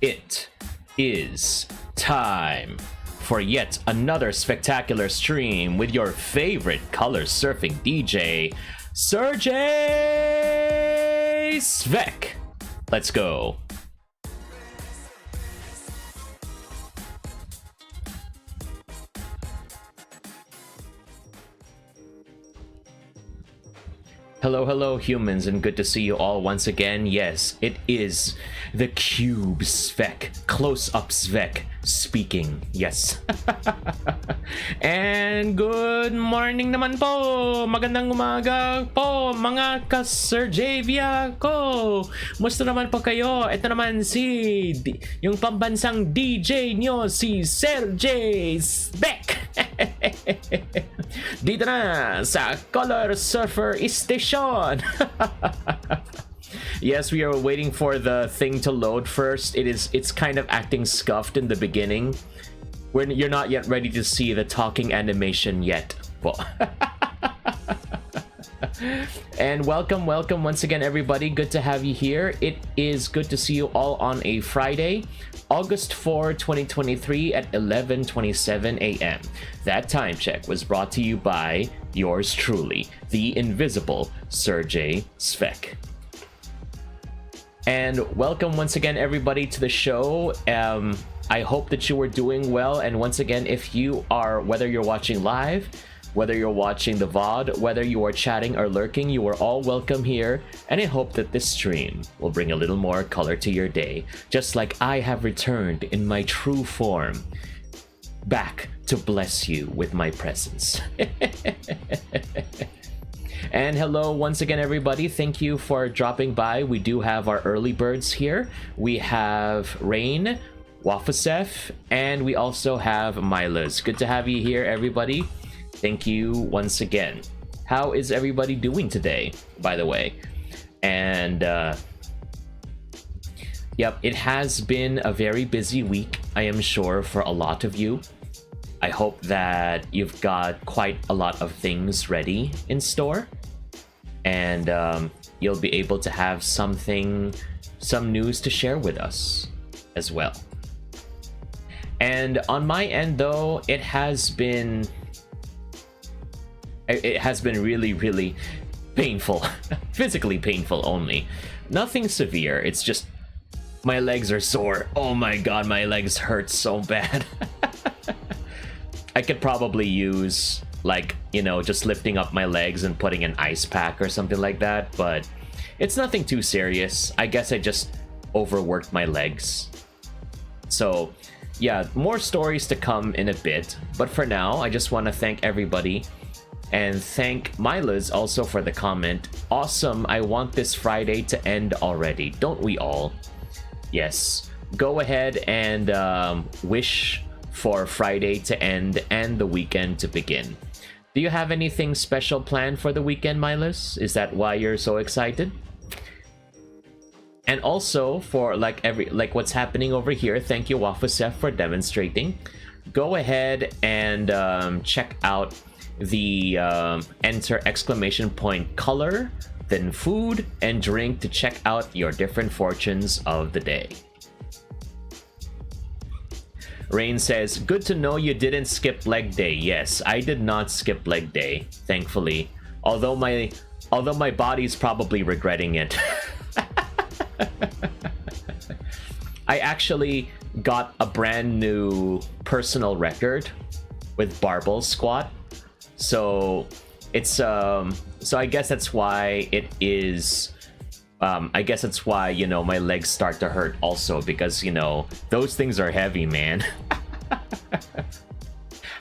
It is time for yet another spectacular stream with your favorite color surfing DJ, Serjay Svek. Let's go. Hello humans, and good to see you all once again. Yes, it is the Cube Svek, close-up Svek speaking. Yes. And good morning naman po. Magandang umaga po mga ka-Serjavia ko. Musta naman po kayo? Ito naman yung pambansang DJ nyo, si Serjay Svek. Dito na sa Color Surfer Station. Yes, we are waiting for the thing to load first. It's kind of acting scuffed in the beginning. You're not yet ready to see the talking animation yet. And welcome once again, everybody. Good to have you here. It is good to see you all on a Friday, August 4, 2023 at 11:27 a.m. That time check was brought to you by yours truly, the invisible Serjay Svek. And welcome once again, everybody, to the show. I hope that you are doing well. And once again, if you are, whether you're watching live, whether you're watching the VOD, whether you are chatting or lurking, you are all welcome here. And I hope that this stream will bring a little more color to your day, just like I have returned in my true form, back to bless you with my presence. And hello once again, everybody. Thank you for dropping by. We do have our early birds here. We have Rain, Wafasef, and we also have Milas. Good to have you here, everybody. Thank you once again. How is everybody doing today, by the way? And yep, it has been a very busy week, I am sure, for a lot of you. I hope that you've got quite a lot of things ready in store, and you'll be able to have some news to share with us as well. And on my end, though, it has been really painful. Physically painful only. Nothing severe. It's just my legs are sore. Oh my god, my legs hurt so bad. I could probably use, like, you know, just lifting up my legs and putting an ice pack or something like that, but it's nothing too serious. I guess I just overworked my legs. So yeah, more stories to come in a bit, but for now, I just want to thank everybody and thank Milas also for the comment. Awesome, I want this Friday to end already. Don't we all? Yes. Go ahead and wish for Friday to end and the weekend to begin. Do you have anything special planned for the weekend, Milas? Is that why you're so excited? And also for like what's happening over here, thank you Wafasef for demonstrating. Go ahead and check out the enter exclamation point color, then food and drink to check out your different fortunes of the day. Rain says, good to know you didn't skip leg day. Yes, I did not skip leg day, thankfully. Although my body's probably regretting it. I actually got a brand new personal record with barbell squat. So it's so I guess that's why it is I guess that's why, you know, my legs start to hurt also, because, you know, those things are heavy, man.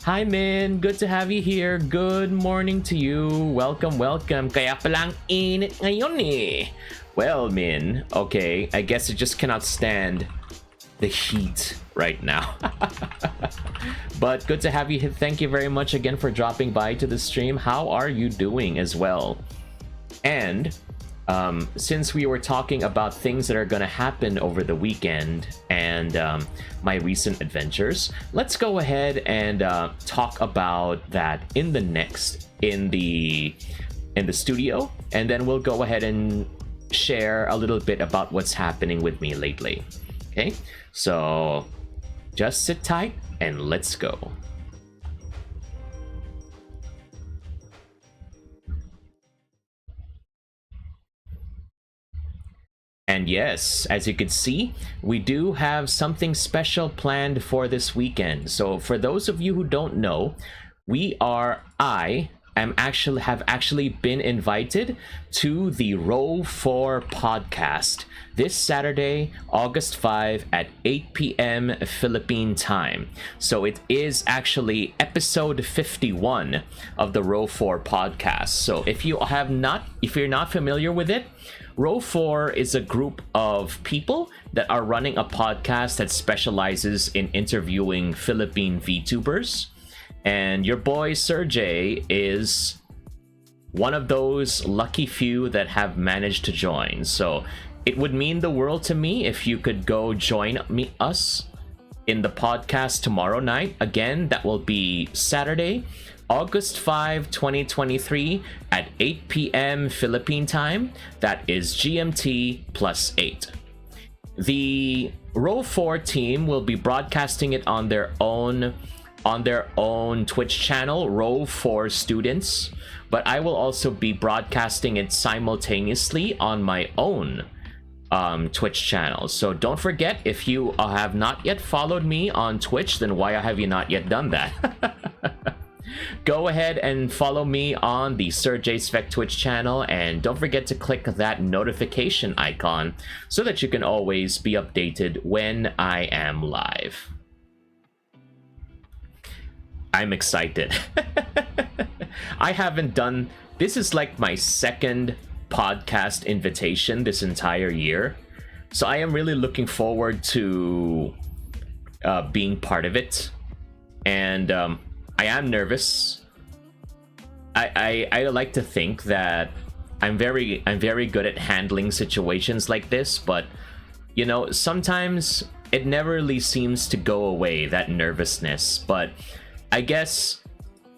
Hi, Min. Good to have you here. Good morning to you. Welcome. Kaya palang init ngayon eh. Well, Min, okay, I guess I just cannot stand the heat right now. But good to have you. Thank you very much again for dropping by to the stream. How are you doing as well? And since we were talking about things that are going to happen over the weekend and my recent adventures, let's go ahead and talk about that in the studio, and then we'll go ahead and share a little bit about what's happening with me lately. Okay, so just sit tight and let's go. And yes, as you can see, we do have something special planned for this weekend. So for those of you who don't know, I have actually been invited to the Row 4 podcast this Saturday, August 5 at 8 p.m. Philippine time. So it is actually episode 51 of the Row 4 podcast. So if you're not familiar with it, Row 4 is a group of people that are running a podcast that specializes in interviewing Philippine VTubers. And your boy Serjay is one of those lucky few that have managed to join. So it would mean the world to me if you could go join us in the podcast tomorrow night. Again, that will be Saturday, August 5, 2023 at 8 p.m. Philippine time. That is GMT +8. The Row 4 team will be broadcasting it on their own Twitch channel, Row 4 Students, but I will also be broadcasting it simultaneously on my own Twitch channel. So don't forget, if you have not yet followed me on Twitch, then why have you not yet done that? Go ahead and follow me on the Serjay Svek Twitch channel, and don't forget to click that notification icon so that you can always be updated when I am live. I'm excited. This is like my second podcast invitation this entire year, so I am really looking forward to being part of it, and I am nervous. I like to think that I'm very good at handling situations like this, but you know, sometimes it never really seems to go away, that nervousness. But I guess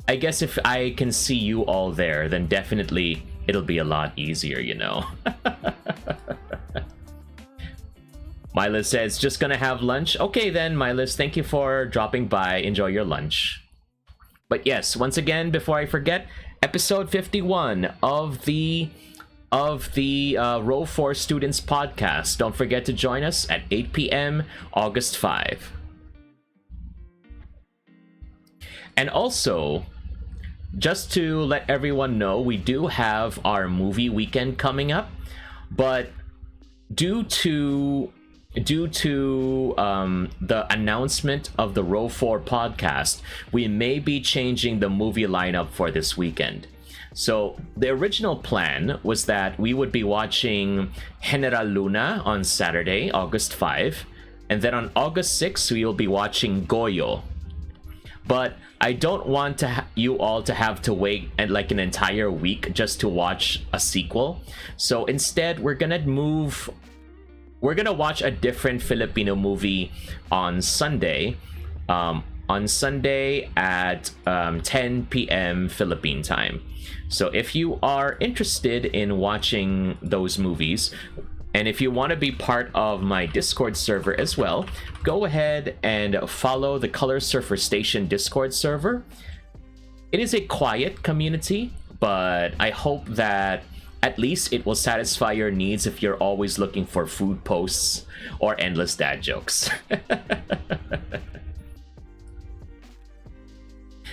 if I can see you all there, then definitely it'll be a lot easier, you know. Mylis says, just gonna have lunch. Okay then, Mylis, thank you for dropping by. Enjoy your lunch. But yes, once again, before I forget, episode 51 of the Row 4 Students podcast. Don't forget to join us at 8 p.m. August 5. And also, just to let everyone know, we do have our movie weekend coming up, but due to the announcement of the Row 4 podcast, we may be changing the movie lineup for this weekend. So the original plan was that we would be watching General Luna on Saturday, August 5, and then on August 6 we will be watching Goyo. But I don't want you all to have to wait like an entire week just to watch a sequel. So instead, we're gonna watch a different Filipino movie on Sunday. On Sunday at 10 p.m. Philippine time. So if you are interested in watching those movies, and if you want to be part of my Discord server as well, go ahead and follow the Color Surfer Station Discord server. It is a quiet community, but I hope that at least it will satisfy your needs if you're always looking for food posts or endless dad jokes.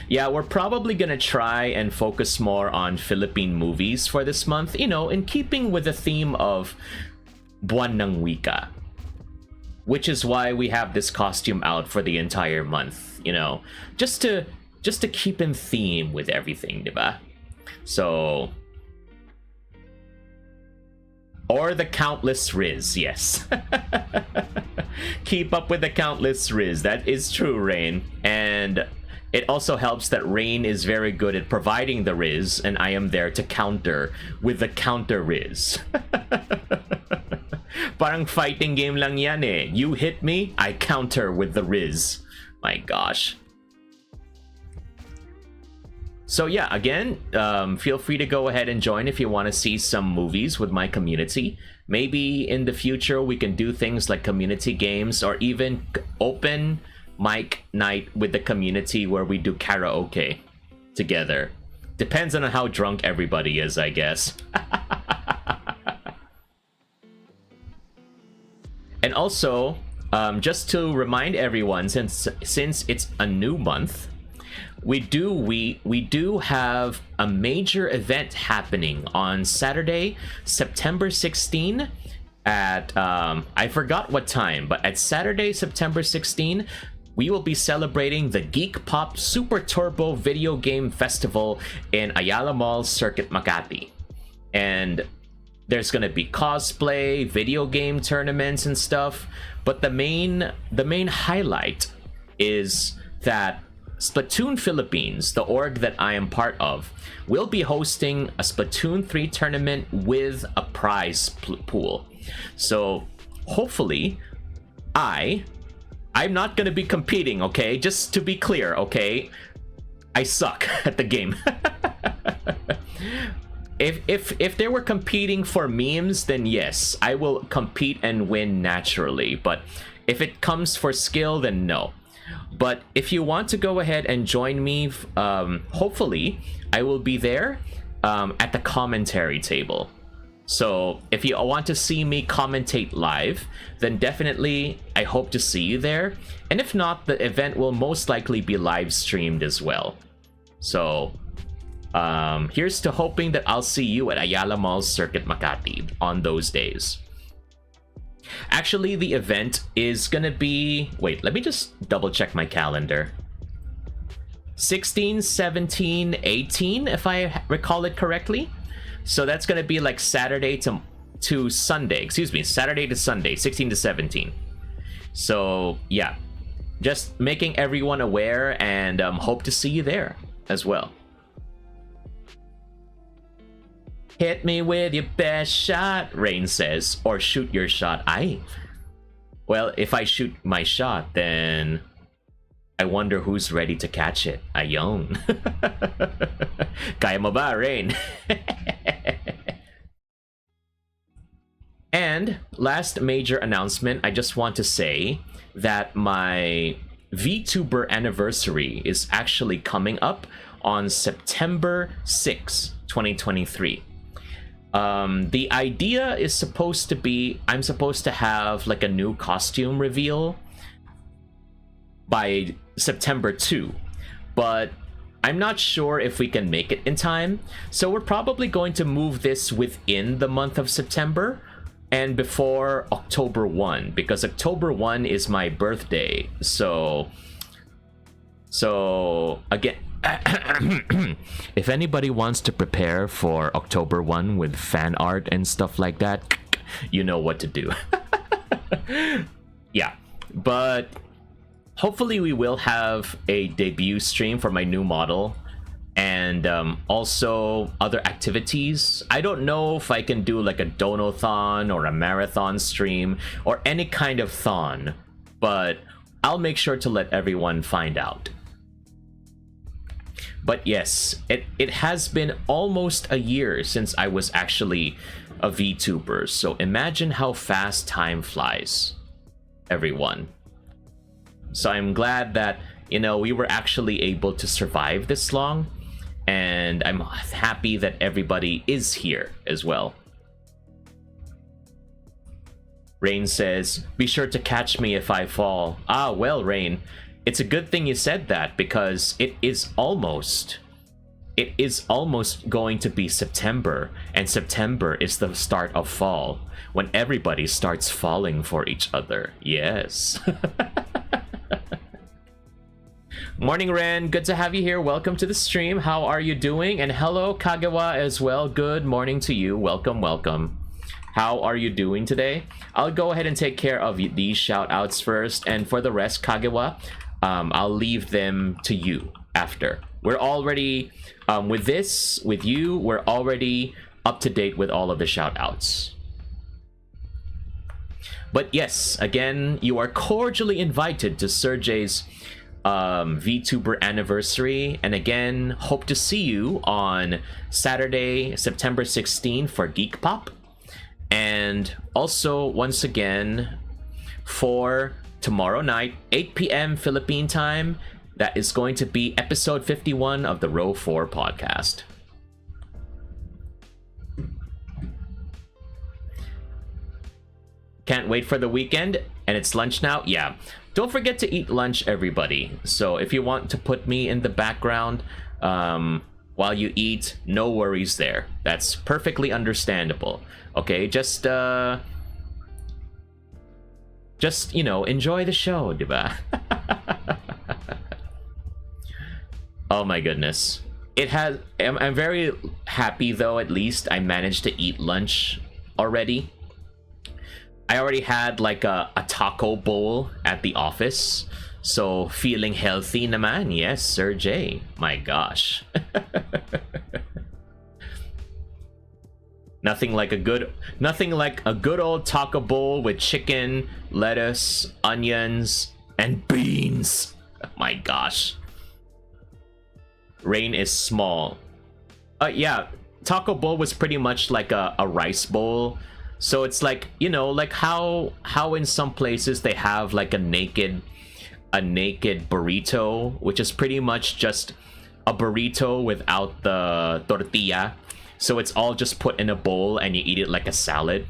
Yeah, we're probably gonna try and focus more on Philippine movies for this month, you know, in keeping with the theme of Buwan ng Wika, which is why we have this costume out for the entire month, you know, just to keep in theme with everything, diba? So, or the countless Riz, yes. Keep up with the countless Riz. That is true, Rain. And it also helps that Rain is very good at providing the Riz, and I am there to counter with the counter Riz. Parang fighting game lang yan eh. You hit me, I counter with the Riz. My gosh. So yeah, again, feel free to go ahead and join if you want to see some movies with my community. Maybe in the future we can do things like community games or even open mic night with the community where we do karaoke together. Depends on how drunk everybody is, I guess. And also, just to remind everyone, since it's a new month, we do have a major event happening on Saturday, September 16 at I forgot what time, but at Saturday, September 16, we will be celebrating the Geek Pop Super Turbo Video Game Festival in Ayala Mall, Circuit Makati. And there's gonna be cosplay, video game tournaments and stuff, but the main highlight is that Splatoon Philippines, the org that I am part of, will be hosting a Splatoon 3 tournament with a prize pool. So hopefully I'm not gonna be competing, okay? Just to be clear, okay? I suck at the game. If they were competing for memes, then yes, I will compete and win naturally. But if it comes for skill, then no. But if you want to go ahead and join me, hopefully I will be there at the commentary table. So if you want to see me commentate live, then definitely I hope to see you there. And if not, the event will most likely be live streamed as well. So here's to hoping that I'll see you at Ayala Mall Circuit Makati on those days. Actually, the event is gonna be... Wait, let me just double check my calendar. 16, 17, 18, if I recall it correctly. So that's gonna be like Saturday to Sunday. Excuse me, Saturday to Sunday, 16 to 17. So yeah, just making everyone aware, and hope to see you there as well. Hit me with your best shot, Rain says, or shoot your shot. Well, if I shoot my shot, then I wonder who's ready to catch it. Ayong. Kaya mo ba, Rain? And last major announcement, I just want to say that my VTuber anniversary is actually coming up on September 6, 2023. The idea is supposed to be, I'm supposed to have like a new costume reveal by September 2, but I'm not sure if we can make it in time. So we're probably going to move this within the month of September and before October 1, because October 1 is my birthday. So again, if anybody wants to prepare for October 1 with fan art and stuff like that, you know what to do. Yeah, but hopefully we will have a debut stream for my new model, and also other activities. I don't know if I can do like a donathon or a marathon stream or any kind of thon, but I'll make sure to let everyone find out. But yes, it has been almost a year since I was actually a VTuber, so imagine how fast time flies, everyone. So I'm glad that, you know, we were actually able to survive this long, and I'm happy that everybody is here as well. Rain says, be sure to catch me if I fall. Ah, well, Rain, it's a good thing you said that, because it is almost going to be September, and September is the start of fall, when everybody starts falling for each other. Yes. Morning, Ren. Good to have you here. Welcome to the stream. How are you doing? And hello, Kagawa, as well. Good morning to you. Welcome, welcome. How are you doing today? I'll go ahead and take care of these shout outs first, and for the rest, Kagawa, I'll leave them to you after. We're already with you, we're already up to date with all of the shout outs. But yes, again, you are cordially invited to Serjay's VTuber anniversary, and again, hope to see you on Saturday, September 16 for Geek Pop. And also, once again, for tomorrow night, 8 p.m. Philippine time, that is going to be episode 51 of the Row 4 podcast. Can't wait for the weekend, and it's lunch now. Yeah, don't forget to eat lunch, everybody. So if you want to put me in the background while you eat, no worries there. That's perfectly understandable. Okay, just you know, enjoy the show, diba? Oh my goodness. I'm very happy though, at least I managed to eat lunch already. I already had like a taco bowl at the office. So feeling healthy naman. Yes, Serjay. My gosh. Nothing like a good old taco bowl with chicken, lettuce, onions, and beans. My gosh. Rain is small. Yeah, taco bowl was pretty much like a rice bowl. So it's like, you know, like how in some places they have like a naked burrito, which is pretty much just a burrito without the tortilla. So it's all just put in a bowl and you eat it like a salad.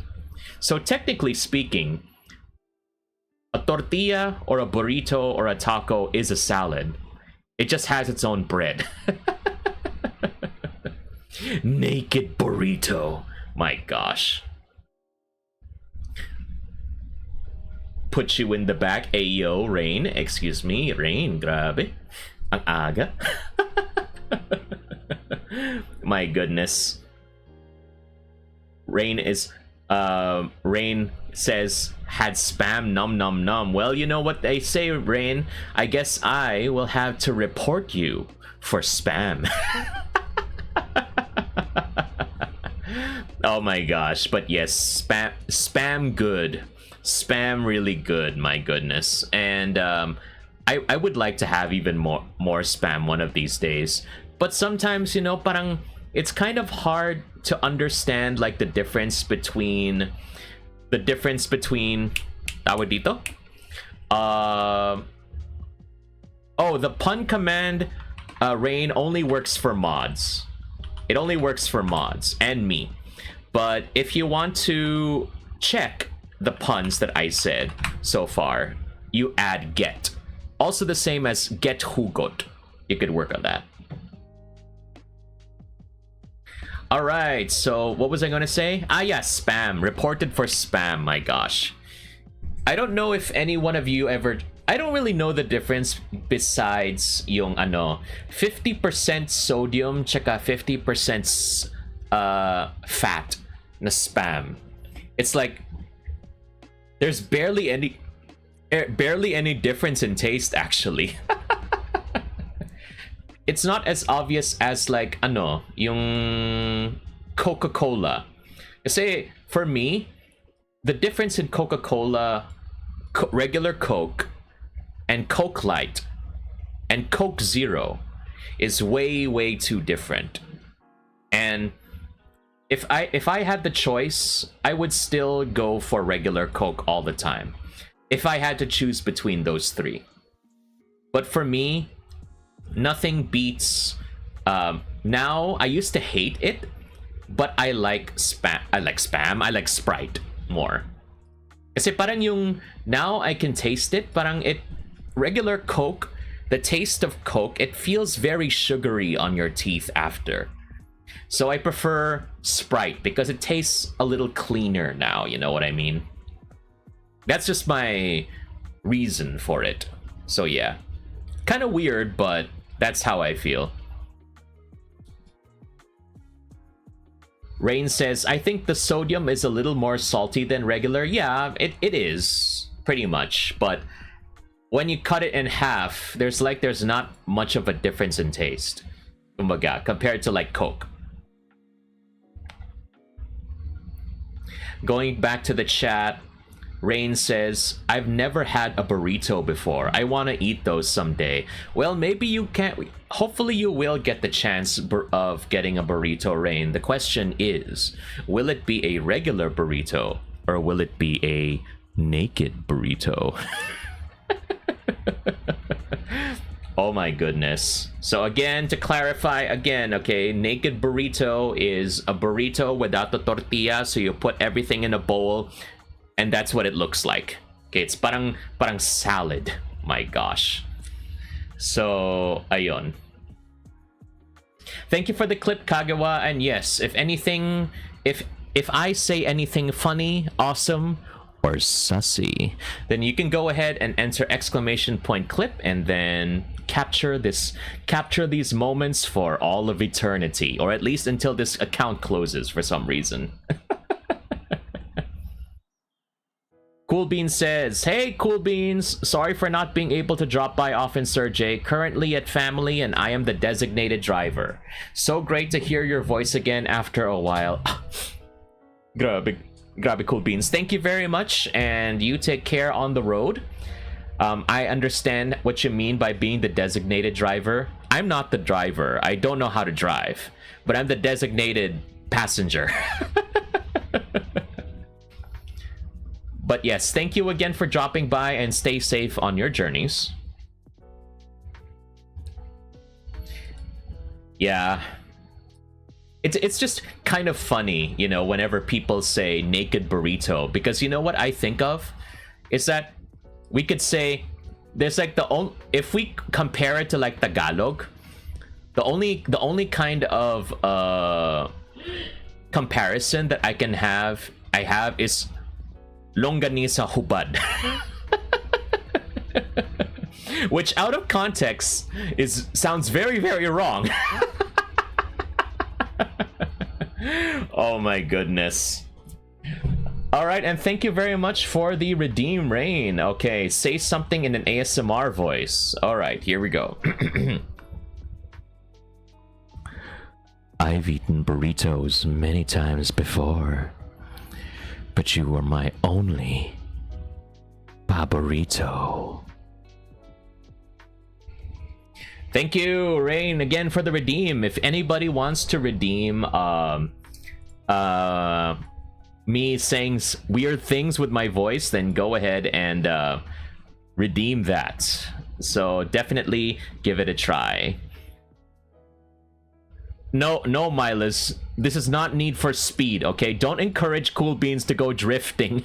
So technically speaking, a tortilla or a burrito or a taco is a salad. It just has its own bread. Naked burrito. My gosh. Put you in the back. Ayo, Rain. Excuse me, Rain. Grabe. Ang aga. My goodness. Rain says, had spam, num num num. Well, you know what they say, Rain. I guess I will have to report you for spam. Oh my gosh. But yes, spam good. Spam really good, my goodness. And I would like to have even more spam one of these days. But sometimes, you know, parang it's kind of hard to understand like the difference between tawag dito? Oh, the pun command, Rain, only works for mods. It only works for mods and me. But if you want to check the puns that I said so far, you add get. Also the same as get hugot. You could work on that. Alright, so what was I gonna say? Ah yeah, spam. Reported for spam, my gosh. I don't know if any one of you ever... I don't really know the difference besides yung 50% sodium tsaka 50% fat na spam. It's like there's barely any difference in taste, actually. It's not as obvious as like yung Coca-Cola. Kasi for me, the difference in Coca-Cola, regular Coke, and Coke Light, and Coke Zero is way too different. And if I had the choice, I would still go for regular Coke all the time if I had to choose between those three. But for me, nothing beats now. I used to hate it, but I like spam. I like Sprite more. Kasi parang yung now I can taste it. Parang regular Coke, the taste of Coke, it feels very sugary on your teeth after. So I prefer Sprite because it tastes a little cleaner now, you know what I mean? That's just my reason for it. So yeah. Kind of weird, but that's how I feel. Rain says, I think the sodium is a little more salty than regular. Yeah, it is, pretty much. But when you cut it in half, there's not much of a difference in taste. Kumbaga, compared to like Coke. Going back to the chat, Rain says, I've never had a burrito before. I want to eat those someday. Well, maybe you can't. Hopefully you will get the chance of getting a burrito, Rain. The question is, will it be a regular burrito or will it be a naked burrito? Oh my goodness. So again, to clarify again, okay, naked burrito is a burrito without the tortilla, so you put everything in a bowl and that's what it looks like. Okay, it's parang salad. My gosh. So, ayun. Thank you for the clip, Kagawa, and yes, if anything, if I say anything funny, awesome, or sussy, then you can go ahead and enter exclamation point clip and then capture these moments for all of eternity, or at least until this account closes for some reason. Cool Beans says, hey Cool Beans, sorry for not being able to drop by often, Serjay. Currently at family and I am the designated driver. So great to hear your voice again after a while. Grabe Cool Beans. Thank you very much, and you take care on the road. I understand what you mean by being the designated driver. I'm not the driver. I don't know how to drive, but I'm the designated passenger. But yes, thank you again for dropping by and stay safe on your journeys. Yeah. It's just kind of funny, you know, whenever people say naked burrito, because you know what I think of is that we could say there's like if we compare it to like Tagalog, the only kind of comparison that I have is longanisa hubad. Which out of context sounds very, very wrong. Oh my goodness. Alright, and thank you very much for the redeem, Rain. Okay, say something in an ASMR voice. Alright, here we go. I've eaten burritos many times before, but you were my only burrito. Thank you, Rain, again for the redeem. If anybody wants to redeem me saying weird things with my voice, then go ahead and redeem that. So definitely give it a try. No, Milas, this is not Need for Speed, okay? Don't encourage Cool Beans to go drifting.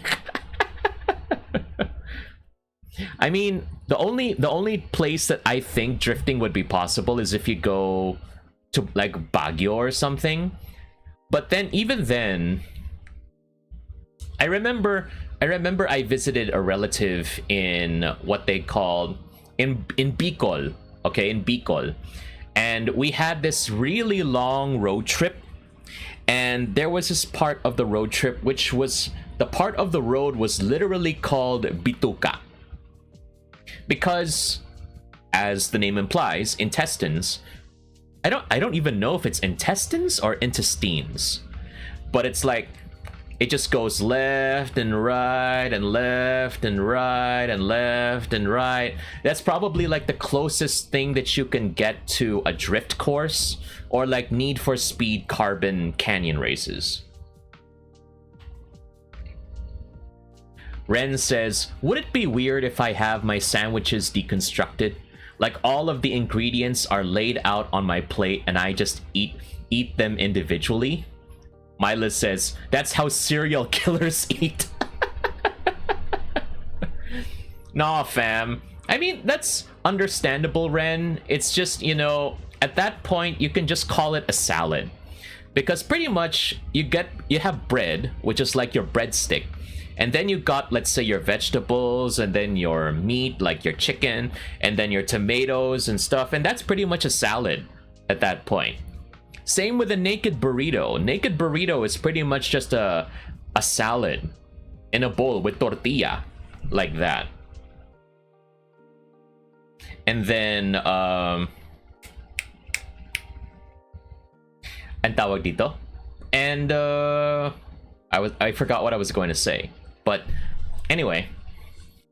I mean, the only place that I think drifting would be possible is if you go to like Baguio or something. But then even then, I remember I visited a relative in what they called in Bicol, okay, in Bicol. And we had this really long road trip, and there was this part of the road trip which was the part of the road was literally called Bituka. Because, as the name implies, intestines. I don't even know if it's intestines or intestines, but it's like it just goes left and right and left and right and left and right. That's probably like the closest thing that you can get to a drift course or like Need for Speed Carbon Canyon races. Ren says, would it be weird if I have my sandwiches deconstructed? Like all of the ingredients are laid out on my plate and I just eat them individually? Mila says, that's how serial killers eat. Nah, fam. I mean, that's understandable, Ren. It's just, you know, at that point, you can just call it a salad. Because pretty much, you have bread, which is like your breadstick. And then you got, let's say, your vegetables, and then your meat, like your chicken, and then your tomatoes and stuff. And that's pretty much a salad at that point. Same with a naked burrito. Naked burrito is pretty much just a salad in a bowl with tortilla, like that. And then, ang tawag dito? And, I forgot what I was going to say. But Anyway,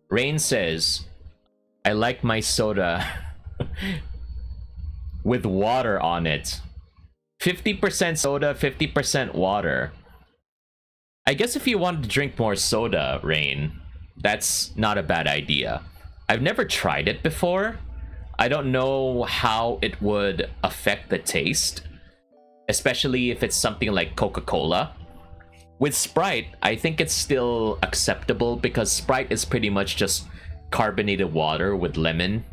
Rain says, I like my soda with water on it. 50% soda, 50% water. I guess if you wanted to drink more soda, Rain, that's not a bad idea. I've never tried it before. I don't know how it would affect the taste, especially if it's something like Coca-Cola. With Sprite, I think it's still acceptable because Sprite is pretty much just carbonated water with lemon,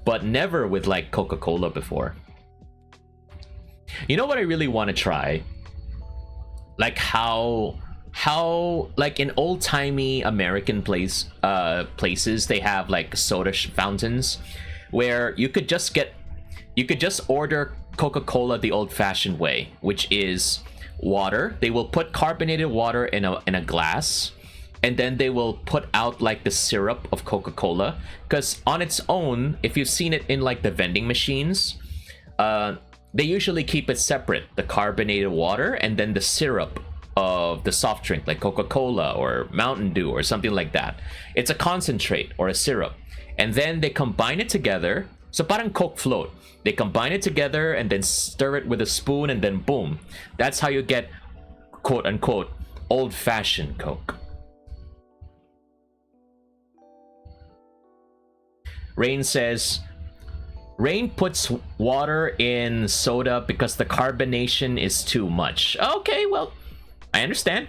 but never with like Coca-Cola before. You know what I really want to try? Like how like in old-timey American places they have like soda fountains where you could just order Coca-Cola the old-fashioned way, which is water. They will put carbonated water in a glass, and then they will put out like the syrup of Coca-Cola, because on its own, if you've seen it in like the vending machines, they usually keep it separate, the carbonated water and then the syrup of the soft drink like Coca-Cola or Mountain Dew or something like that. It's a concentrate or a syrup, and then they combine it together. So parang Coke float. They combine it together and then stir it with a spoon, and then boom. That's how you get quote unquote old-fashioned Coke. Rain says, Rain puts water in soda because the carbonation is too much. Okay, well, I understand.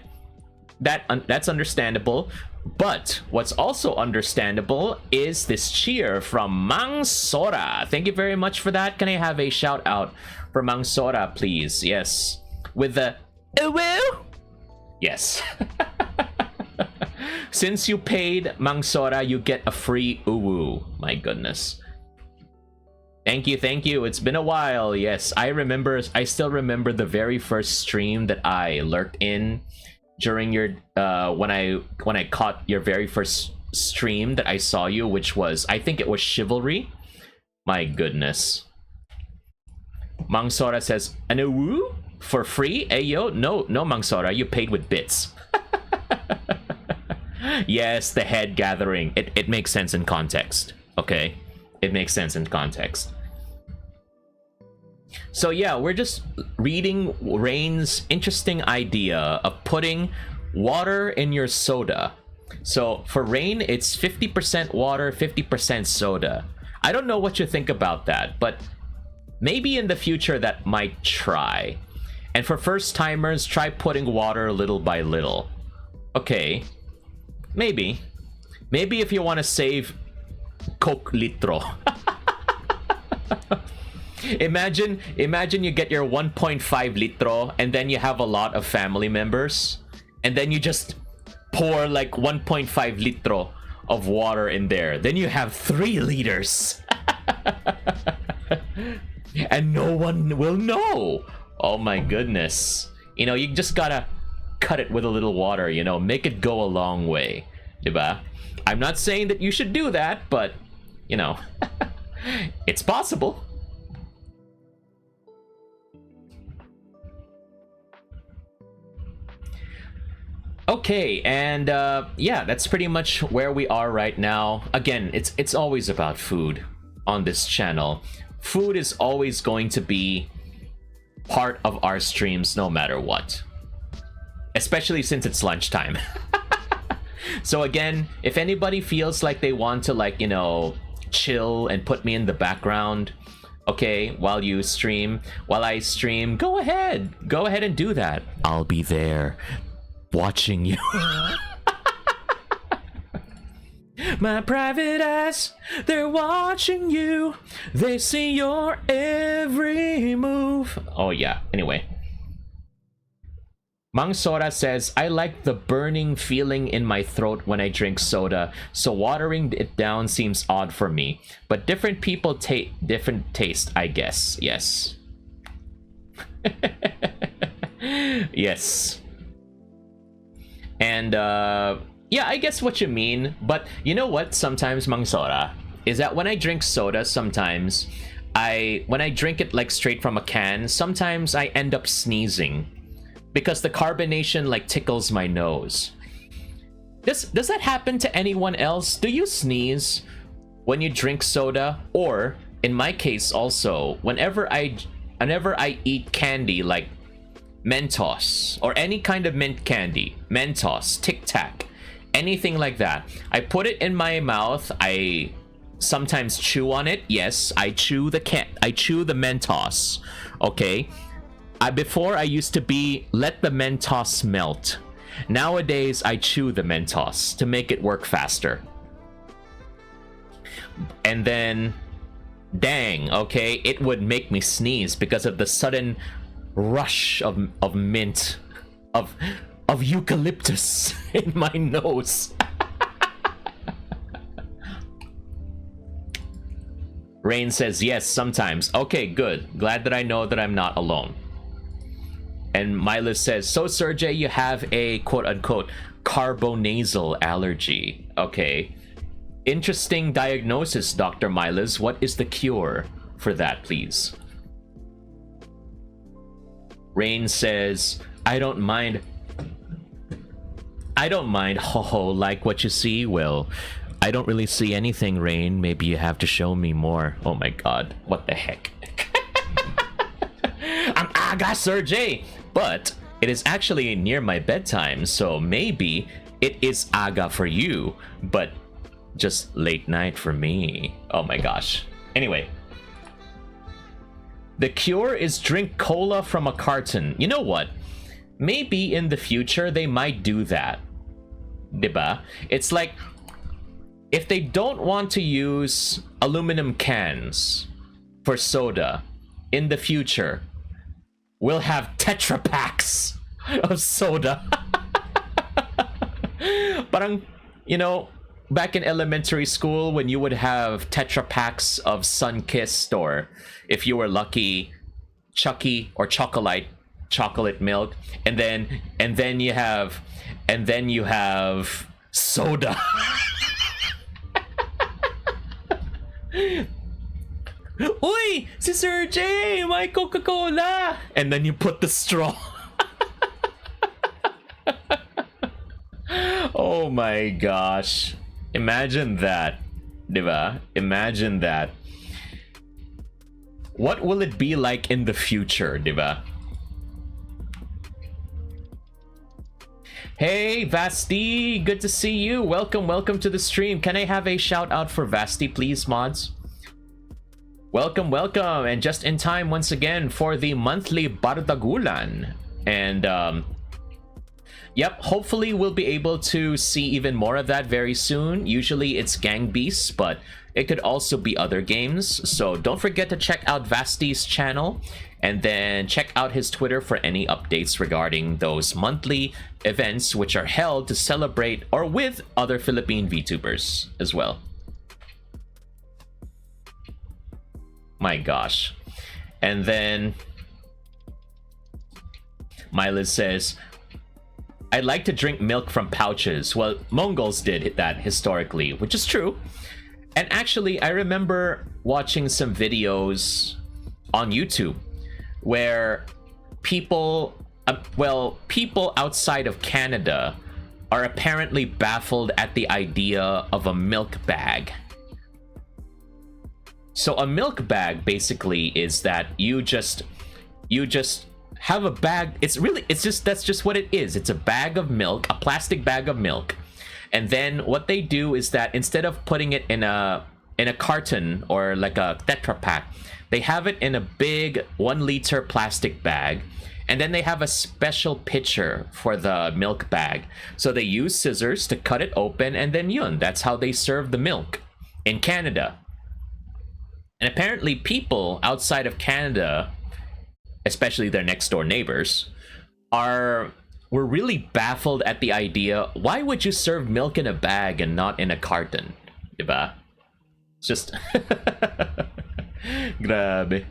That's understandable. But what's also understandable is this cheer from Mang Sora. Thank you very much for that. Can I have a shout out for Mang Sora, please? Yes. With the woo. Yes. Since you paid Mang Sora, you get a free uwu. My goodness. Thank you, thank you. It's been a while. Yes, I still remember the very first stream that I lurked in during your when I caught your very first stream that I saw you, which was, I think it was Chivalry. My goodness. Mangsora says, "An uwu for free? Ayo, no, Mangsora, you paid with bits." Yes, the head gathering. It makes sense in context. Okay, it makes sense in context. So yeah, we're just reading Rain's interesting idea of putting water in your soda. So for Rain, it's 50% water, 50% soda. I don't know what you think about that, but maybe in the future that might try. And for first timers, try putting water little by little. Okay, maybe if you want to save Coke litro. Imagine you get your 1.5 litro and then you have a lot of family members, and then you just pour like 1.5 litro of water in there. Then you have 3 liters. And no one will know. Oh my goodness. You know, you just gotta cut it with a little water, you know, make it go a long way. Diba? I'm not saying that you should do that, but, you know, it's possible. Okay, and yeah, that's pretty much where we are right now. Again, it's always about food on this channel. Food is always going to be part of our streams no matter what. Especially since it's lunchtime. So again, if anybody feels like they want to, like, you know, chill and put me in the background, okay, while I stream, go ahead and do that. I'll be there watching you. My private eyes, they're watching you. They see your every move. Oh yeah, anyway. Mang Sora says, I like the burning feeling in my throat when I drink soda, so watering it down seems odd for me. But different people take different taste, I guess. Yes. Yes. And yeah, I guess what you mean. But you know what? Sometimes, Mang Sora, is that when I drink soda, sometimes when I drink it like straight from a can, sometimes I end up sneezing because the carbonation like tickles my nose. Does that happen to anyone else? Do you sneeze when you drink soda? Or in my case also, whenever I eat candy like Mentos or any kind of mint candy, Mentos, Tic Tac, anything like that, I put it in my mouth. I sometimes chew on it. Yes, I chew the Mentos. Okay. Before I used to let the Mentos melt. Nowadays I chew the Mentos to make it work faster. And then dang, okay, it would make me sneeze because of the sudden rush of mint, of eucalyptus in my nose. Rain says yes, sometimes. Okay, good. Glad that I know that I'm not alone. And Mila says, so Serjay, you have a quote-unquote carbonasal allergy. Okay. Interesting diagnosis, Dr. Milas. What is the cure for that, please? Rain says, I don't mind. Ho ho, like what you see? Well, I don't really see anything, Rain. Maybe you have to show me more. Oh my god, what the heck? I'm Aga Serjay, but it is actually near my bedtime, so maybe it is Aga for you, but just late night for me. Oh my gosh. Anyway. The cure is drink cola from a carton. You know what? Maybe in the future they might do that. Diba? It's like, if they don't want to use aluminum cans for soda in the future, we'll have Tetra packs of soda. Parang, you know, back in elementary school when you would have Tetra packs of Sunkist, or if you were lucky, Chucky or chocolate milk, and then you have soda. Uy, si Serjay, my Coca-Cola, and then you put the straw. Oh my gosh. Imagine that, diba? Imagine that. What will it be like in the future, diba? Hey, Vasti, good to see you. Welcome to the stream. Can I have a shout out for Vasti, please, mods? Welcome, and just in time once again for the monthly Bardagulan. And yep, hopefully we'll be able to see even more of that very soon. Usually it's Gang Beasts, but it could also be other games. So don't forget to check out Vasti's channel, and then check out his Twitter for any updates regarding those monthly events which are held to celebrate or with other Philippine VTubers as well. My gosh. And then Mila says, I like to drink milk from pouches. Well, Mongols did that historically, which is true. And actually, I remember watching some videos on YouTube where people outside of Canada are apparently baffled at the idea of a milk bag. So a milk bag basically is that you just have a bag. That's just what it is. It's a bag of milk, a plastic bag of milk. And then what they do is that instead of putting it in a carton or like a Tetra Pak, they have it in a big 1 liter plastic bag. And then they have a special pitcher for the milk bag. So they use scissors to cut it open, and then that's how they serve the milk in Canada. And apparently people outside of Canada, especially their next door neighbors, were really baffled at the idea, why would you serve milk in a bag and not in a carton? Diba? It's just grabe.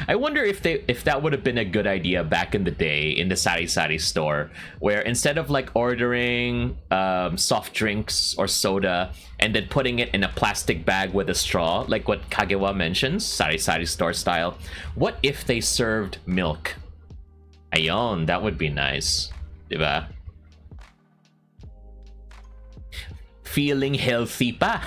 I wonder if that would have been a good idea back in the day in the Sari Sari store, where instead of like ordering soft drinks or soda and then putting it in a plastic bag with a straw, like what Kagewa mentions, Sari Sari store style, what if they served milk? Ayon, that would be nice, diba? feeling healthy pa.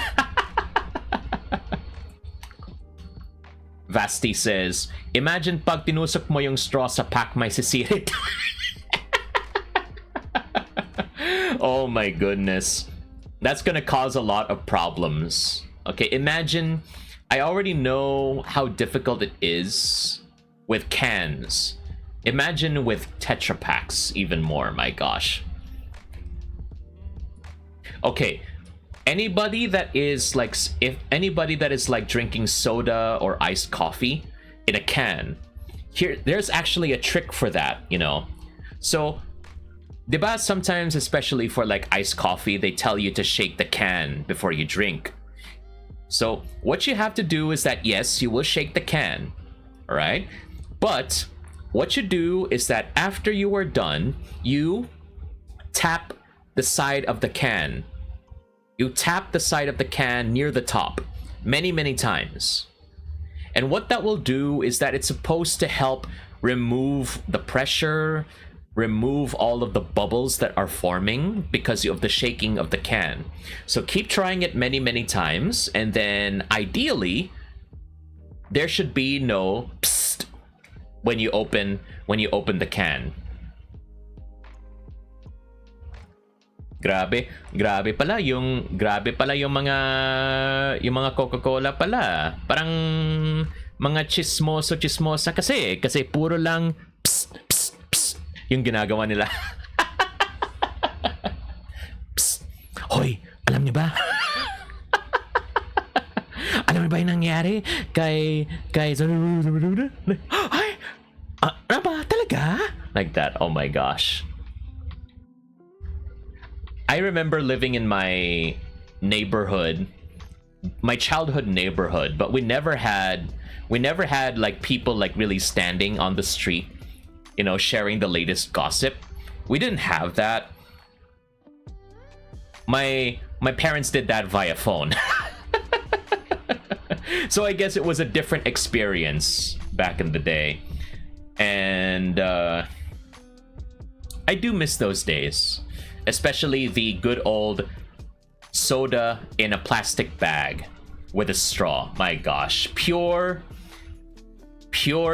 Vasti says, imagine pag tinusok mo yung straw sa pack may sisirit. Oh my goodness. That's gonna cause a lot of problems. Okay, imagine, I already know how difficult it is with cans. Imagine with Tetra Paks even more, my gosh. Okay, anybody that is like, if anybody that is like drinking soda or iced coffee in a can, there's actually a trick for that, you know. So, diba, sometimes, especially for like iced coffee, they tell you to shake the can before you drink. So what you have to do is that, yes, you will shake the can, all right? But what you do is that after you are done, you tap the side of the can. You tap the side of the can near the top many, many times. And what that will do is that it's supposed to help remove the pressure, remove all of the bubbles that are forming because of the shaking of the can. So keep trying it many, many times, and then ideally there should be no psst when you open the can. Grabe pala yung mga Coca-Cola pala. Parang mga chismosa kasi puro lang psst yung ginagawa nila. Psst. Hoy, alam niyo ba? Alam niyo ba yung nangyari kay ay, ano ba talaga? Like that. Oh my gosh. I remember living in my neighborhood, my childhood neighborhood, but we never had like people like really standing on the street, you know, sharing the latest gossip. We didn't have that. My parents did that via phone. So I guess it was a different experience back in the day. And I do miss those days. Especially the good old soda in a plastic bag with a straw. My gosh. Pure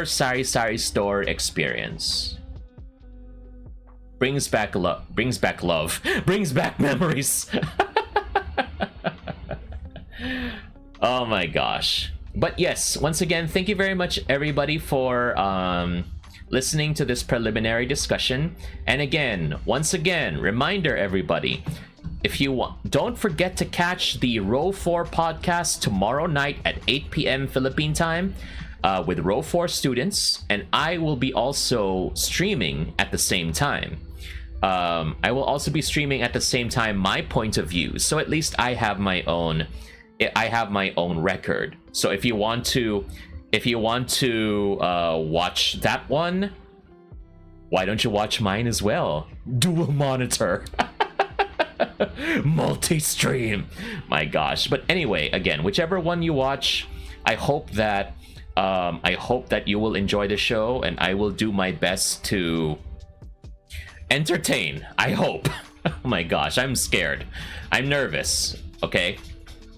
Sari Sari store experience. Brings back love. Brings back memories. Oh my gosh. But yes, once again, thank you very much everybody for listening to this preliminary discussion. And again, once again, reminder everybody, if you want, don't forget to catch the Row 4 podcast tomorrow night at 8 p.m. Philippine time with Row 4 students, and I will be also streaming at the same time. I will also be streaming at the same time my point of view, so at least I have my own record. So if you want to watch that one, why don't you watch mine as well? Dual monitor. Multi-stream. My gosh. But anyway, again, whichever one you watch, I hope that you will enjoy the show, and I will do my best to entertain. I hope. Oh my gosh, I'm scared. I'm nervous. Okay?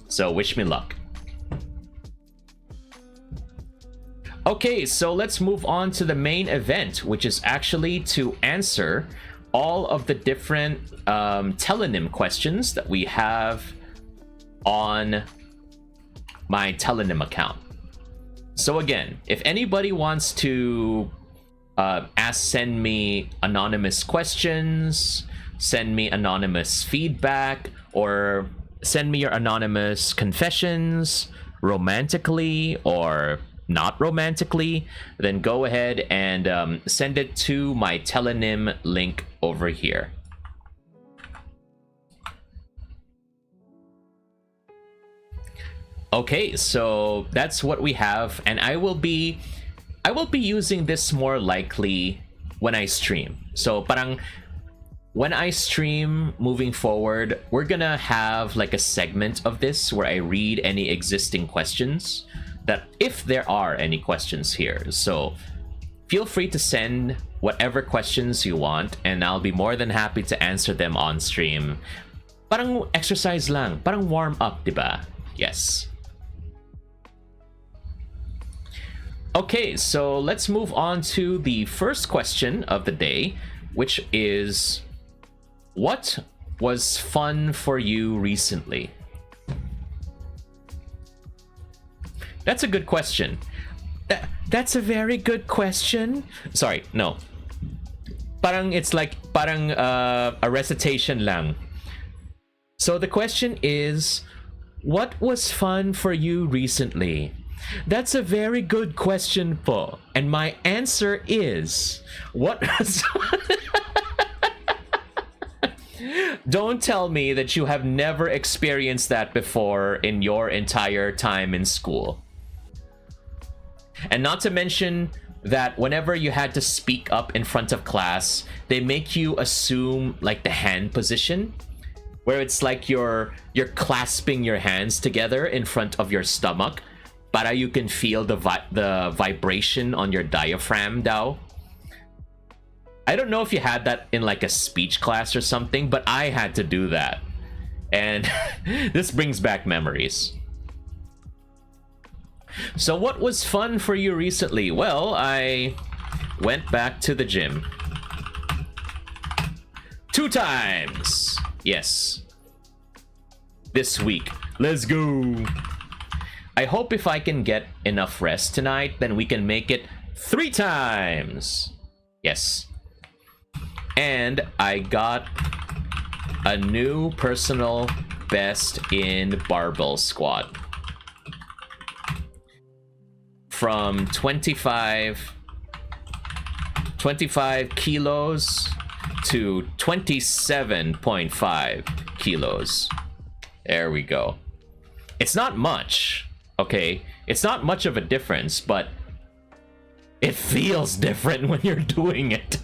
So wish me luck. Okay, so let's move on to the main event, which is actually to answer all of the different Tellonym questions that we have on my Tellonym account. So again, if anybody wants to send me anonymous questions, send me anonymous feedback, or send me your anonymous confessions, romantically or not romantically, then go ahead and send it to my Tellonym link over here. Okay, so that's what we have, and I will be using this more likely when I stream. So parang when I stream moving forward, we're gonna have like a segment of this where I read any existing questions, that if there are any questions here. So feel free to send whatever questions you want, and I'll be more than happy to answer them on stream. Parang exercise lang. Parang warm up, diba? Yes. Okay, so let's move on to the first question of the day, which is, what was fun for you recently? That's a good question. That's a very good question. Sorry, no. Parang it's like a recitation lang. So the question is, what was fun for you recently? That's a very good question po. And my answer is, what was... Don't tell me that you have never experienced that before in your entire time in school. And not to mention that whenever you had to speak up in front of class, they make you assume like the hand position, where it's like you're clasping your hands together in front of your stomach, para you can feel the vibration on your diaphragm daw. I don't know if you had that in like a speech class or something, but I had to do that. And this brings back memories. So what was fun for you recently? Well, I went back to the gym. 2 times! Yes. This week. Let's go! I hope if I can get enough rest tonight, then we can make it 3 times! Yes. And I got a new personal best in barbell squat. From 25 kilos to 27.5 kilos. There we go. It's not much, okay? It's not much of a difference, but it feels different when you're doing it.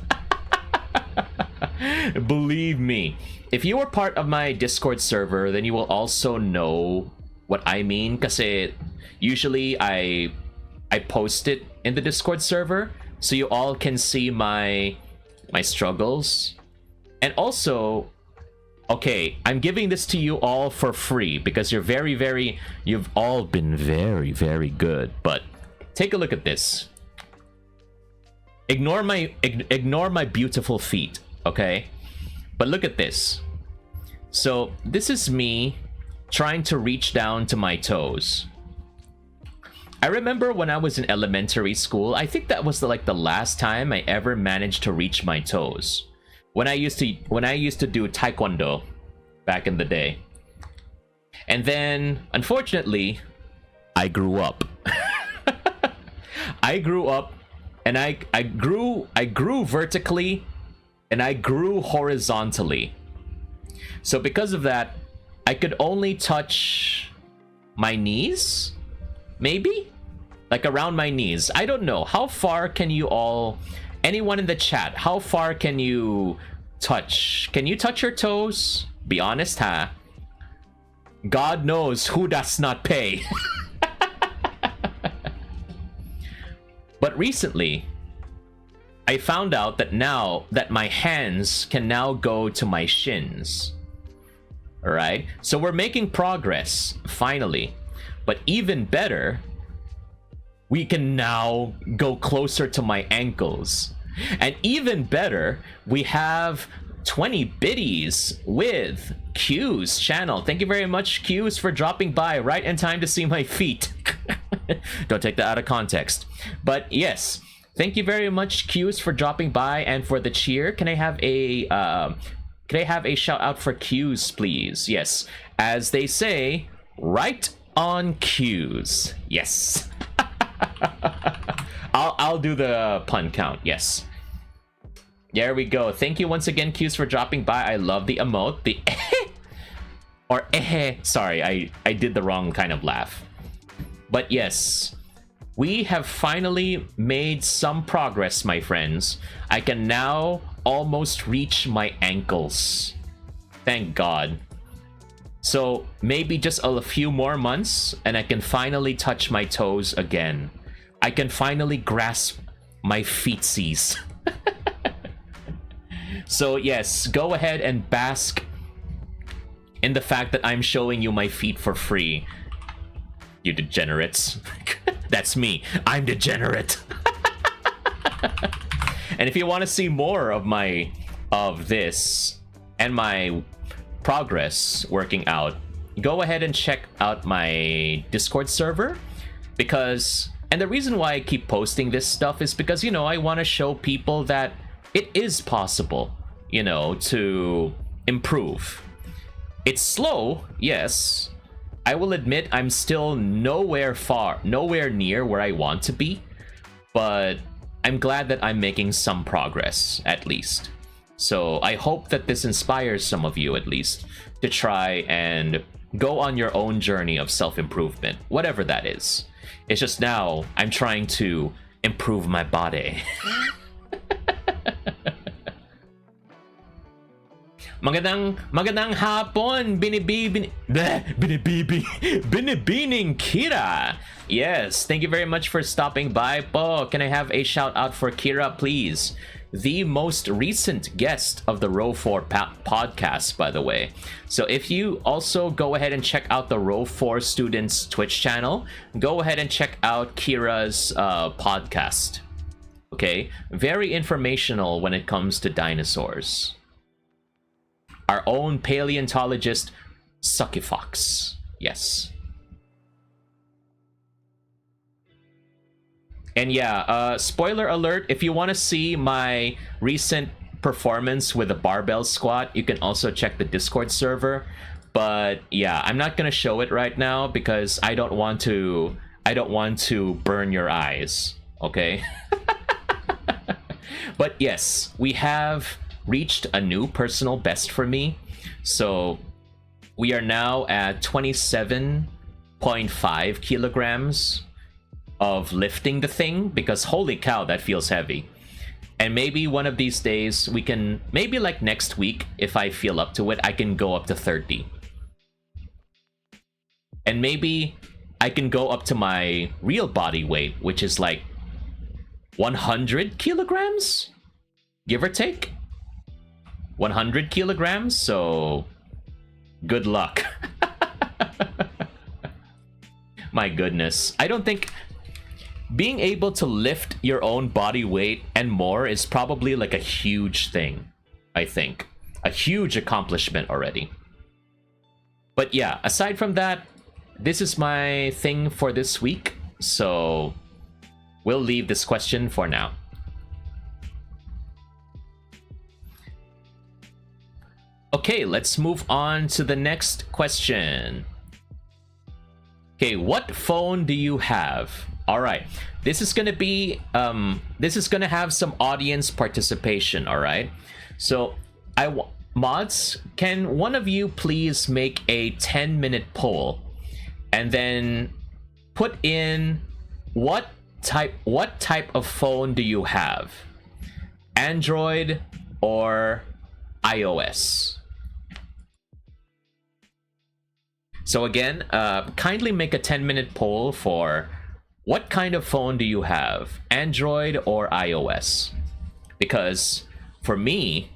Believe me. If you were part of my Discord server, then you will also know what I mean. Kasi usually I post it in the Discord server, so you all can see my struggles. And also, okay, I'm giving this to you all for free because you've all been very, very good. But take a look at this. Ignore my beautiful feet, okay? But look at this. So this is me trying to reach down to my toes. I remember when I was in elementary school, I think that was the last time I ever managed to reach my toes. When I used to do taekwondo back in the day. And then, unfortunately, I grew up. I grew up, and I grew vertically, and I grew horizontally. So because of that, I could only touch my knees, maybe? Like around my knees. I don't know. How far can you all... Anyone in the chat, how far can you touch? Can you touch your toes? Be honest, huh? God knows who does not pay. But recently, I found out that now that my hands can now go to my shins. Alright? So we're making progress, finally. But even better, we can now go closer to my ankles. And even better, we have 20 biddies with Q's channel. Thank you very much, Q's, for dropping by right in time to see my feet. Don't take that out of context. But yes, thank you very much, Q's, for dropping by and for the cheer. Can I have a shout out for Q's, please? Yes, as they say, right on Q's. Yes. I'll do the pun count. Yes. There we go. Thank you once again, Q's, for dropping by. I love the emote. The or sorry, I did the wrong kind of laugh. But yes, we have finally made some progress, my friends. I can now almost reach my ankles. Thank God. So maybe just a few more months and I can finally touch my toes again. I can finally grasp my feetsies. So yes, go ahead and bask in the fact that I'm showing you my feet for free. You degenerates. That's me. I'm degenerate. And if you want to see more of this and my progress working out, go ahead and check out my Discord server, because, and the reason why I keep posting this stuff is because, you know, I want to show people that it is possible, you know, to improve. It's slow, yes. I will admit I'm still nowhere near where I want to be, but I'm glad that I'm making some progress, at least. So I hope that this inspires some of you, at least, to try and go on your own journey of self-improvement, whatever that is. It's just now I'm trying to improve my body. Magandang hapon, binibining Kira. Yes, thank you very much for stopping by po. Can I have a shout out for Kira, please? The most recent guest of the Row 4 podcast, by the way. So if you also go ahead and check out the Row 4 students Twitch channel, go ahead and check out Kira's podcast. Okay, very informational when it comes to dinosaurs. Our own paleontologist, Sucky Fox. Yes. And yeah, spoiler alert, if you want to see my recent performance with the barbell squat, you can also check the Discord server. But yeah, I'm not gonna show it right now because I don't want to burn your eyes, okay? But yes, we have reached a new personal best for me. So we are now at 27.5 kilograms of lifting the thing, because holy cow, that feels heavy. And maybe one of these days we can, maybe like next week, if I feel up to it, I can go up to 30. And maybe I can go up to my real body weight, which is like 100 kilograms, give or take. 100 kilograms, so good luck. My goodness. I don't think being able to lift your own body weight and more is probably like a huge thing, I think. A huge accomplishment already. But yeah, aside from that, this is my thing for this week, so we'll leave this question for now. Okay, let's move on to the next question. Okay, what phone do you have? All right, this is gonna be this is gonna have some audience participation. All right, so mods, can one of you please make a 10-minute poll and then put in what type of phone do you have? Android or iOS? So again, kindly make a 10-minute poll for what kind of phone do you have, Android or iOS? Because for me,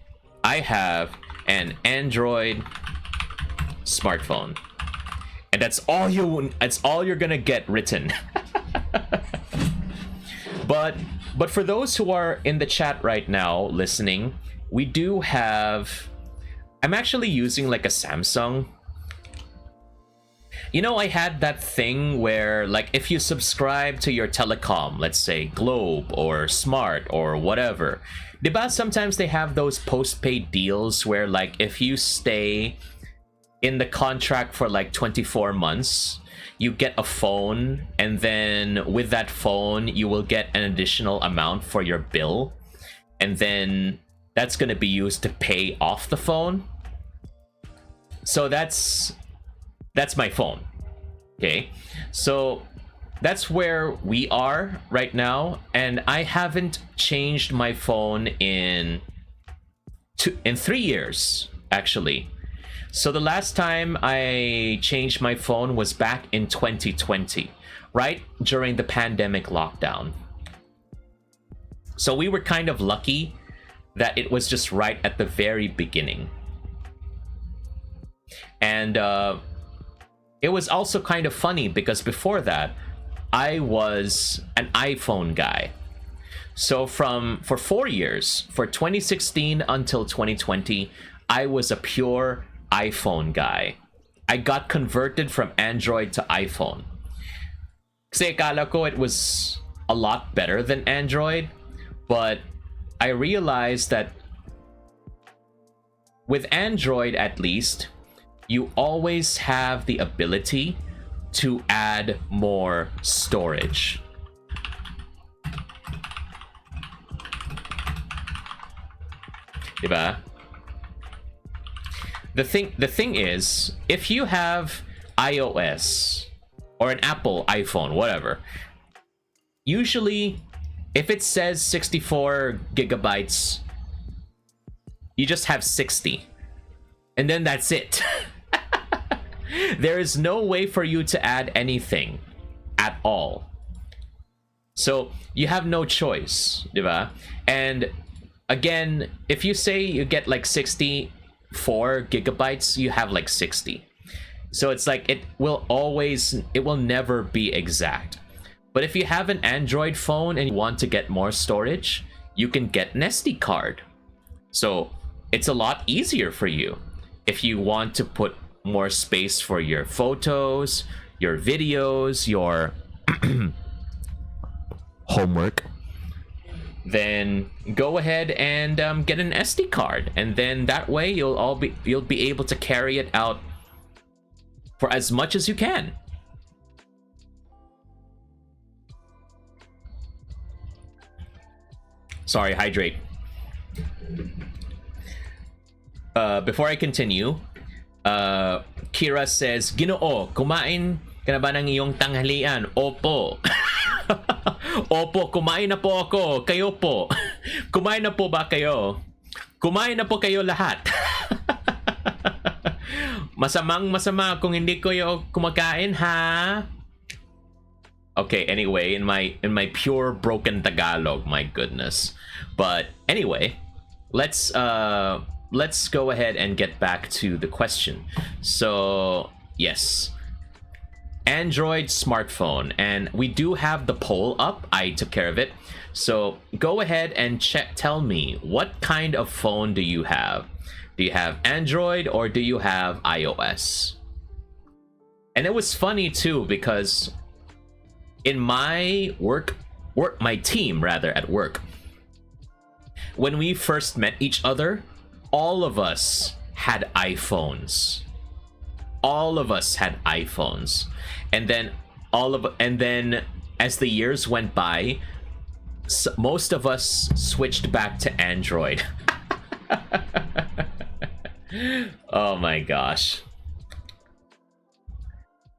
I have an Android smartphone, and that's all you're gonna get written. But for those who are in the chat right now listening, we do have, I'm actually using like a Samsung. You know, I had that thing where, like, if you subscribe to your telecom, let's say Globe or Smart or whatever, diba, sometimes they have those postpaid deals where, like, if you stay in the contract for like 24 months, you get a phone, and then with that phone, you will get an additional amount for your bill, and then that's going to be used to pay off the phone. So that's my phone. Okay, so that's where we are right now, and I haven't changed my phone in 3 years actually. So the last time I changed my phone was back in 2020, right during the pandemic lockdown. So we were kind of lucky that it was just right at the very beginning. And it was also kind of funny because before that, I was an iPhone guy. So for 4 years, for 2016 until 2020, I was a pure iPhone guy. I got converted from Android to iPhone. Kasi akala ko it was a lot better than Android, but I realized that with Android at least, you always have the ability to add more storage. Diba? The thing is, if you have iOS or an Apple iPhone, whatever, usually if it says 64 gigabytes, you just have 60. And then that's it. There is no way for you to add anything at all. So you have no choice, diba? And again, if you say you get like 64 gigabytes, you have like 60. So it's like it will never be exact. But if you have an Android phone and you want to get more storage, you can get an SD card. So it's a lot easier for you. If you want to put more space for your photos, your videos, your homework, then go ahead and get an SD card, and then that way you'll be able to carry it out for as much as you can. Sorry, hydrate. Before I continue, Kira says, Ginoo, kumain ka na ba ng iyong tanghalian? Opo. Opo, kumain na po ako. Kayo po. Kumain na po ba kayo? Kumain na po kayo lahat. Masama kung hindi kayo kumakain, ha? Okay, anyway, in my pure broken Tagalog, my goodness. But anyway, let's go ahead and get back to the question. So, yes. Android smartphone, and we do have the poll up. I took care of it. So, go ahead and tell me, what kind of phone do you have? Do you have Android or do you have iOS? And it was funny too, because in my my team rather at work, when we first met each other, all of us had iPhones. All of us had iPhones. And then as the years went by, most of us switched back to Android. Oh my gosh.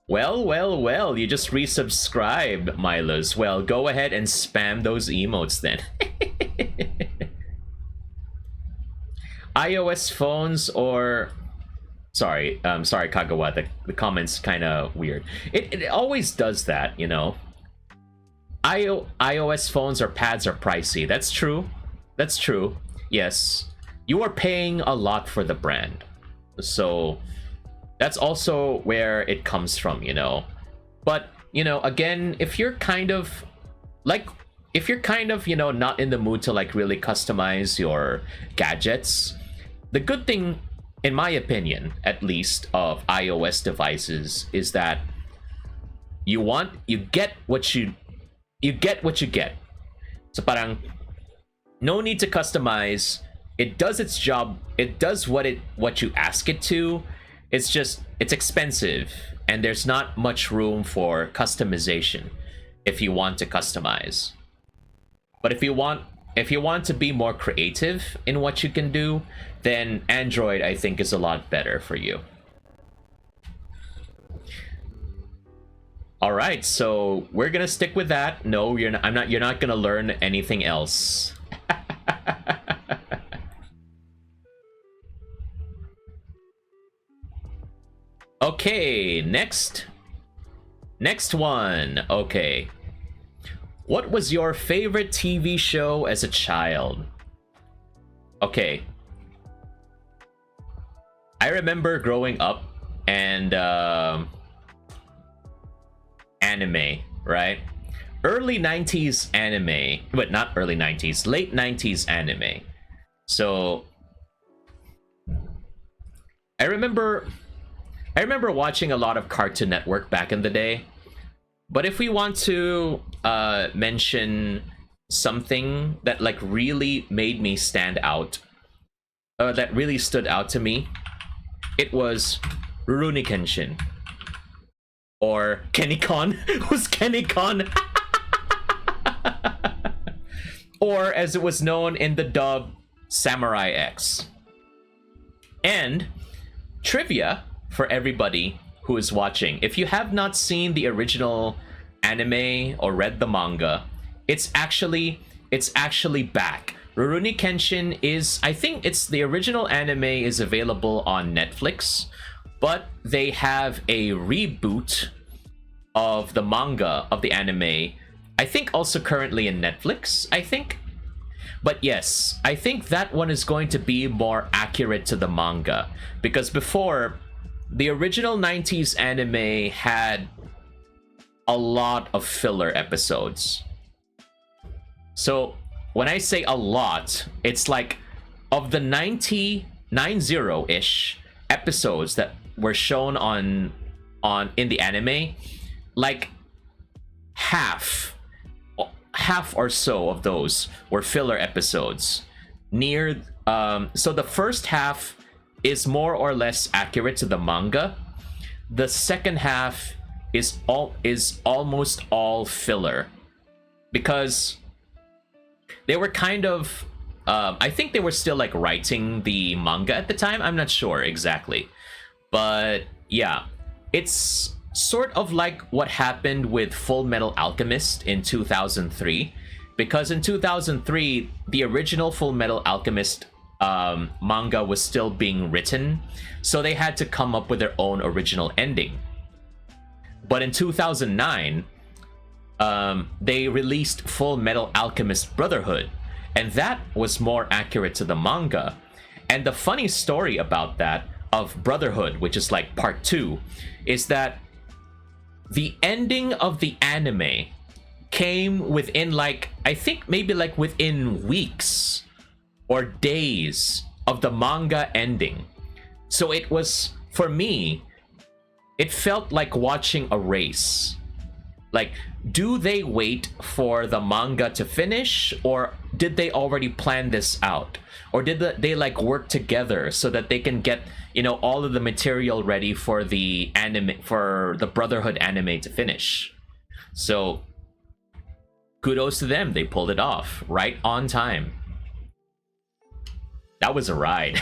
Well, you just resubscribed, Milos. Well, go ahead and spam those emotes then. iOS phones or... Sorry, Kagawa, the comment's kind of weird. It always does that, you know. iOS phones or pads are pricey. That's true. That's true. Yes. You are paying a lot for the brand. So that's also where it comes from, you know. But, you know, again, if you're kind of, you know, not in the mood to like really customize your gadgets, the good thing, in my opinion, at least, of iOS devices is that you get what you get. So parang no need to customize. It does its job. It does what you ask it to. It's just it's expensive and there's not much room for customization if you want to customize. But if you want to be more creative in what you can do, then Android, I think, is a lot better for you. All right, so we're gonna stick with that. No, you're not gonna learn anything else. Okay, next one. Okay. What was your favorite TV show as a child? Okay. I remember growing up and anime, right? Early 90s anime, but not early 90s, late 90s anime. So I remember watching a lot of Cartoon Network back in the day. But if we want to mention something that like really made me stand out, that really stood out to me, it was Rurouni Kenshin. Or Kenny-Con. Who's Kenny-Con? Or as it was known in the dub, Samurai X. And trivia for everybody who is watching. If you have not seen the original anime or read the manga, it's actually back. Rurouni Kenshin is, I think it's the original anime is available on Netflix, but they have a reboot of the manga of the anime, I think also currently in Netflix, I think. But yes, I think that one is going to be more accurate to the manga, because before, the original 90s anime had a lot of filler episodes. So when I say a lot, it's like of the 90-ish episodes that were shown on in the anime, like half or so of those were filler episodes. So the first half is more or less accurate to the manga. The second half is almost all filler, because they were kind of I think they were still like writing the manga at the time. I'm not sure exactly, but yeah, it's sort of like what happened with Full Metal Alchemist in 2003, because in 2003 the original Full Metal Alchemist manga was still being written, so they had to come up with their own original ending. But in 2009 they released Full Metal Alchemist Brotherhood, and that was more accurate to the manga. And the funny story about that, of Brotherhood, which is like part 2, is that the ending of the anime came within like, I think maybe like within weeks or days of the manga ending. So it was, for me, it felt like watching a race. Like, do they wait for the manga to finish, or did they already plan this out? Or did they like work together so that they can get, you know, all of the material ready for the anime, for the Brotherhood anime to finish? So kudos to them, they pulled it off right on time. That was a ride.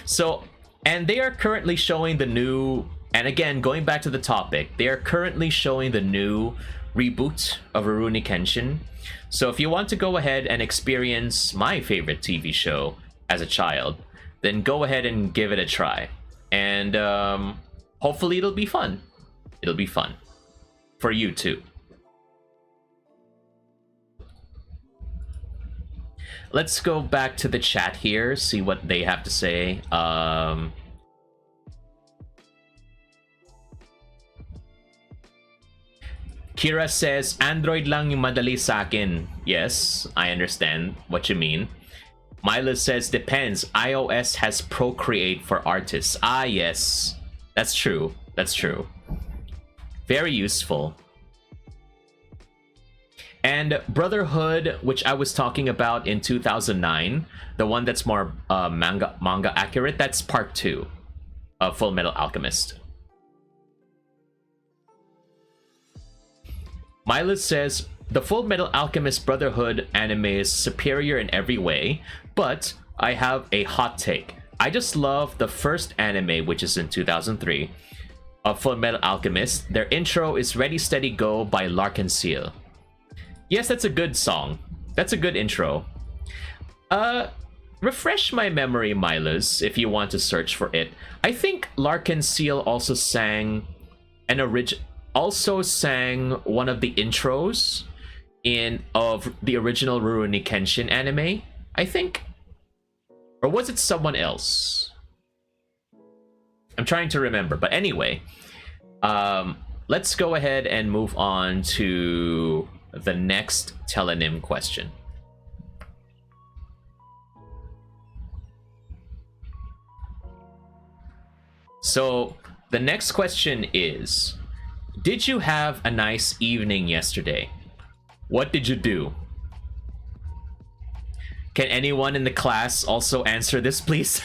So, and they are currently showing the new, and again, going back to the topic, they are currently showing the new reboot of Rurouni Kenshin. So if you want to go ahead and experience my favorite TV show as a child, then go ahead and give it a try. And hopefully it'll be fun. It'll be fun. For you too. Let's go back to the chat here, see what they have to say. Kira says, Android lang yung madali sa akin. Yes, I understand what you mean. Milo says, depends. iOS has Procreate for artists. Ah, yes. That's true. That's true. Very useful. And Brotherhood, which I was talking about in 2009, the one that's more manga accurate, that's part 2 of Full Metal Alchemist. Miles says, the Full Metal Alchemist Brotherhood anime is superior in every way, but I have a hot take. I just love the first anime, which is in 2003, of Full Metal Alchemist. Their intro is Ready Steady Go by Larkin Seal. Yes, that's a good song. That's a good intro. Refresh my memory, Miles, if you want to search for it. I think Larkin Seal also sang one of the intros of the original Rurouni Kenshin anime, I think. Or was it someone else? I'm trying to remember. But anyway, let's go ahead and move on to the next Tellonym question. So the next question is, did you have a nice evening yesterday? What did you do? Can anyone in the class also answer this, please?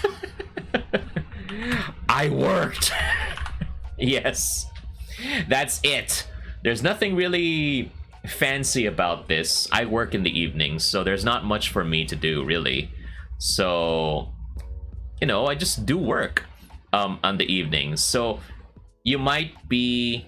I worked. Yes, that's it. There's nothing really fancy about this. I work in the evenings, so there's not much for me to do, really. So, you know, I just do work on the evenings. So you might be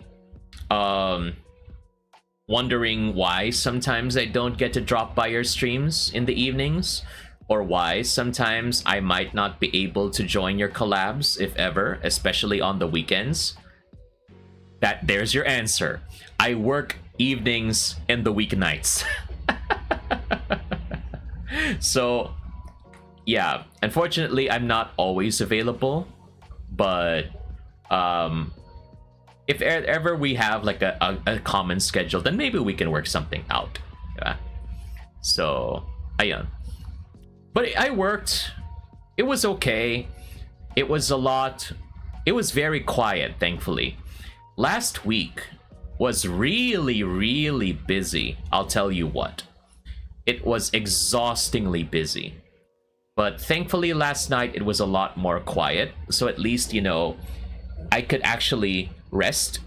wondering why sometimes I don't get to drop by your streams in the evenings, or why sometimes I might not be able to join your collabs, if ever, especially on the weekends. There's your answer. I work evenings and the weeknights. So yeah, unfortunately I'm not always available, but if ever we have like a common schedule, then maybe we can work something out. Yeah. So but I worked. It was okay. It was very quiet, thankfully. Last week was really, really busy. I'll tell you what. It was exhaustingly busy. But thankfully last night it was a lot more quiet. So at least, you know, I could actually rest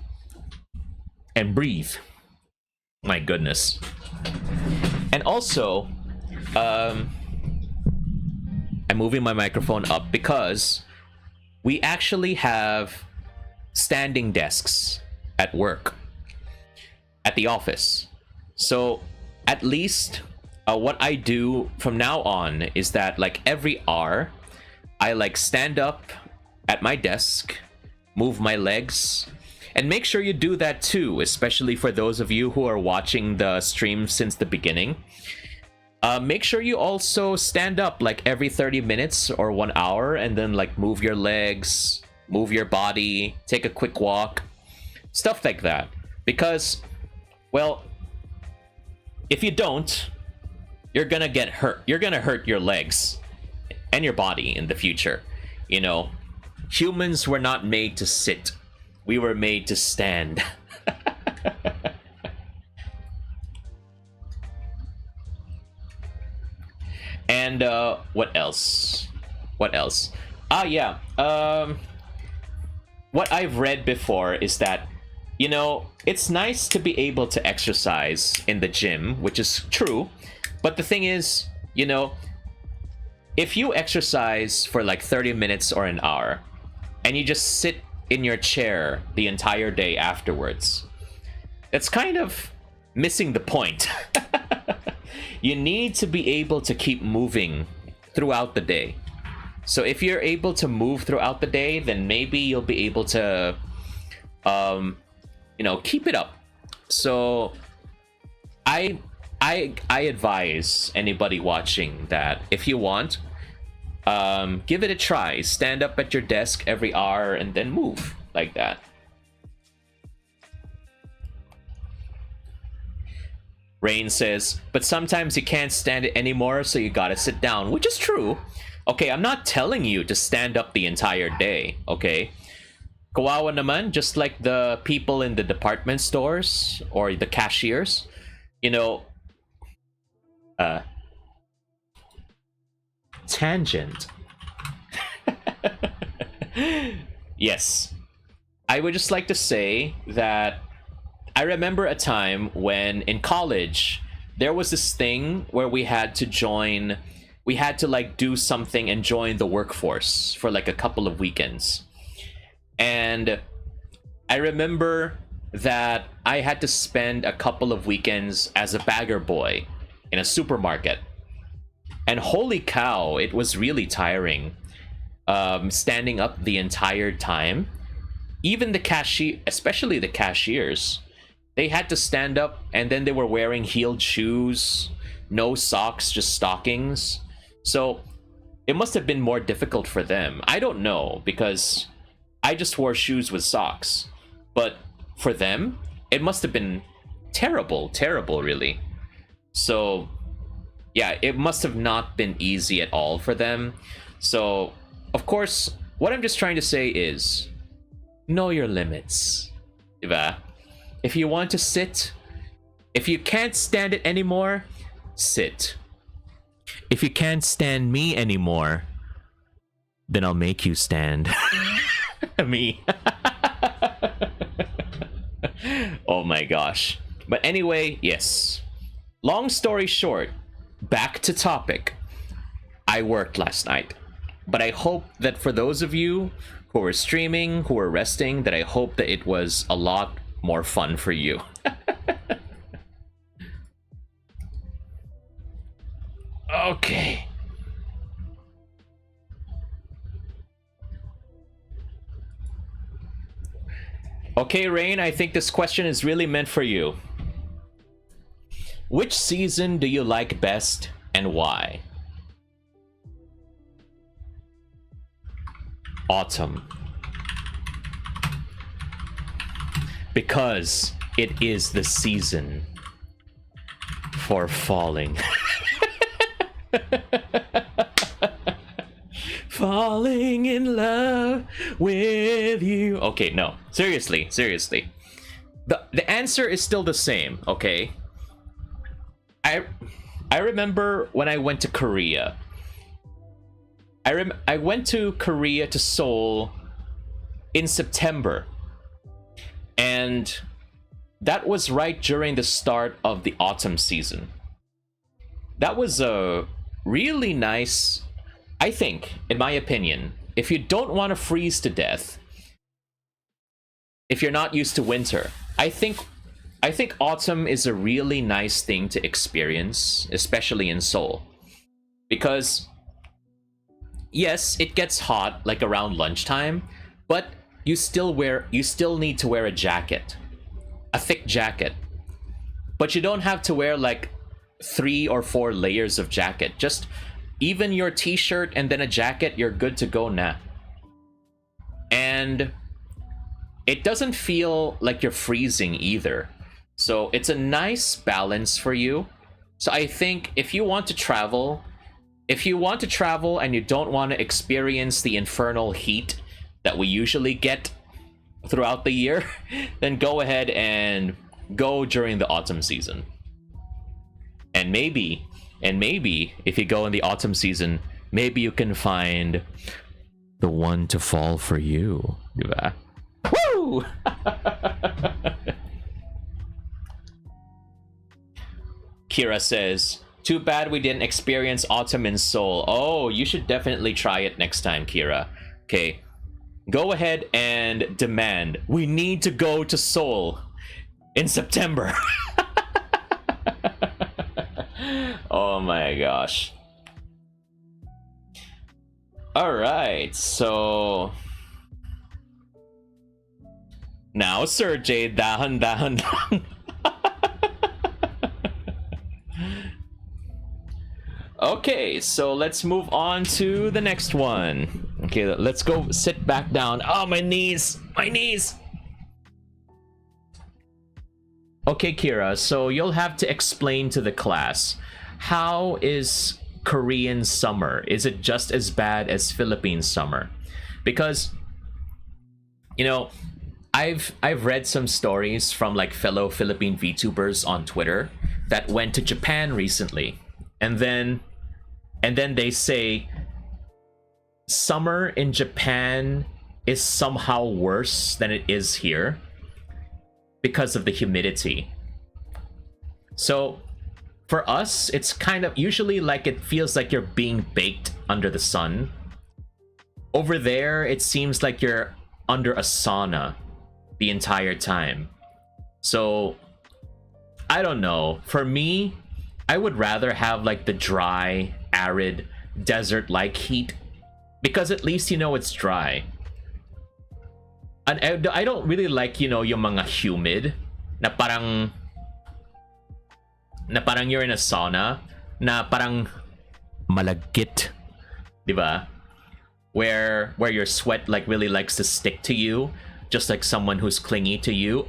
and breathe. My goodness. And also, I'm moving my microphone up because we actually have standing desks at work, at the office. So at least what I do from now on is that like every hour, I like stand up at my desk, move my legs, and make sure you do that too, especially for those of you who are watching the stream since the beginning. Make sure you also stand up like every 30 minutes or 1 hour, and then like move your legs, move your body, take a quick walk, stuff like that. Because, well, if you don't, you're gonna get hurt. You're gonna hurt your legs and your body in the future. You know, humans were not made to sit. We were made to stand. And what else? What else? Yeah. What I've read before is that, you know, it's nice to be able to exercise in the gym, which is true. But the thing is, you know, if you exercise for like 30 minutes or an hour, and you just sit in your chair the entire day afterwards, that's kind of missing the point. You need to be able to keep moving throughout the day. So if you're able to move throughout the day, then maybe you'll be able to, you know, keep it up. So I advise anybody watching that if you want, give it a try. Stand up at your desk every hour and then move like that. Rain says, but sometimes you can't stand it anymore, so you gotta sit down, which is true. Okay, I'm not telling you to stand up the entire day, okay? Kawawa naman, just like the people in the department stores or the cashiers, you know, tangent. Yes. I would just like to say that I remember a time when in college there was this thing where we had to like do something and join the workforce for like a couple of weekends. And I remember that I had to spend a couple of weekends as a bagger boy in a supermarket. And holy cow, it was really tiring, standing up the entire time. Even the cashier, especially the cashiers, they had to stand up, and then they were wearing heeled shoes, no socks, just stockings. So it must have been more difficult for them. I don't know, because I just wore shoes with socks. But for them, it must have been terrible, really. So, yeah, it must have not been easy at all for them. So, of course, what I'm just trying to say is, know your limits. Diba? If you want to sit, if you can't stand it anymore, sit. If you can't stand me anymore, then I'll make you stand. Me. Oh my gosh. But anyway, yes. Long story short, back to topic. I worked last night. But I hope that for those of you who are streaming, who are resting, that I hope that it was a lot more fun for you. Okay. Okay, Rain, I think this question is really meant for you. Which season do you like best and why? Autumn. Because it is the season for falling. Falling in love with you. Okay, no. Seriously. The answer is still the same, okay? I remember when I went to Korea. I went to Korea, to Seoul, in September. And that was right during the start of the autumn season. That was a really nice, I think, in my opinion, if you don't want to freeze to death, if you're not used to winter, I think autumn is a really nice thing to experience, especially in Seoul. Because yes, it gets hot like around lunchtime, but you still need to wear a jacket. A thick jacket. But you don't have to wear like 3 or 4 layers of jacket. Just even your t-shirt and then a jacket, you're good to go now. And it doesn't feel like you're freezing either. So it's a nice balance for you. So I think if you want to travel and you don't want to experience the infernal heat that we usually get throughout the year, then go ahead and go during the autumn season. And maybe if you go in the autumn season, maybe you can find the one to fall for you. Woo! Kira says, too bad we didn't experience autumn in Seoul. Oh, you should definitely try it next time, Kira. Okay, go ahead and demand, we need to go to Seoul in September. Oh my gosh. Alright, so now Serjay, dahan. Okay, so let's move on to the next one. Okay, let's go sit back down. Oh, my knees! Okay, Kira, so you'll have to explain to the class, how is Korean summer? Is it just as bad as Philippine summer? Because, you know, I've read some stories from like fellow Philippine VTubers on Twitter that went to Japan recently, and then they say summer in Japan is somehow worse than it is here because of the humidity. So for us, it's kind of usually like it feels like you're being baked under the sun. Over there, it seems like you're under a sauna the entire time. So I don't know. For me, I would rather have like the dry, arid, desert-like heat, because at least you know it's dry. And I don't really like, you know, yung mga humid na parang you're in a sauna na parang malagkit, di ba? where your sweat like really likes to stick to you, just like someone who's clingy to you.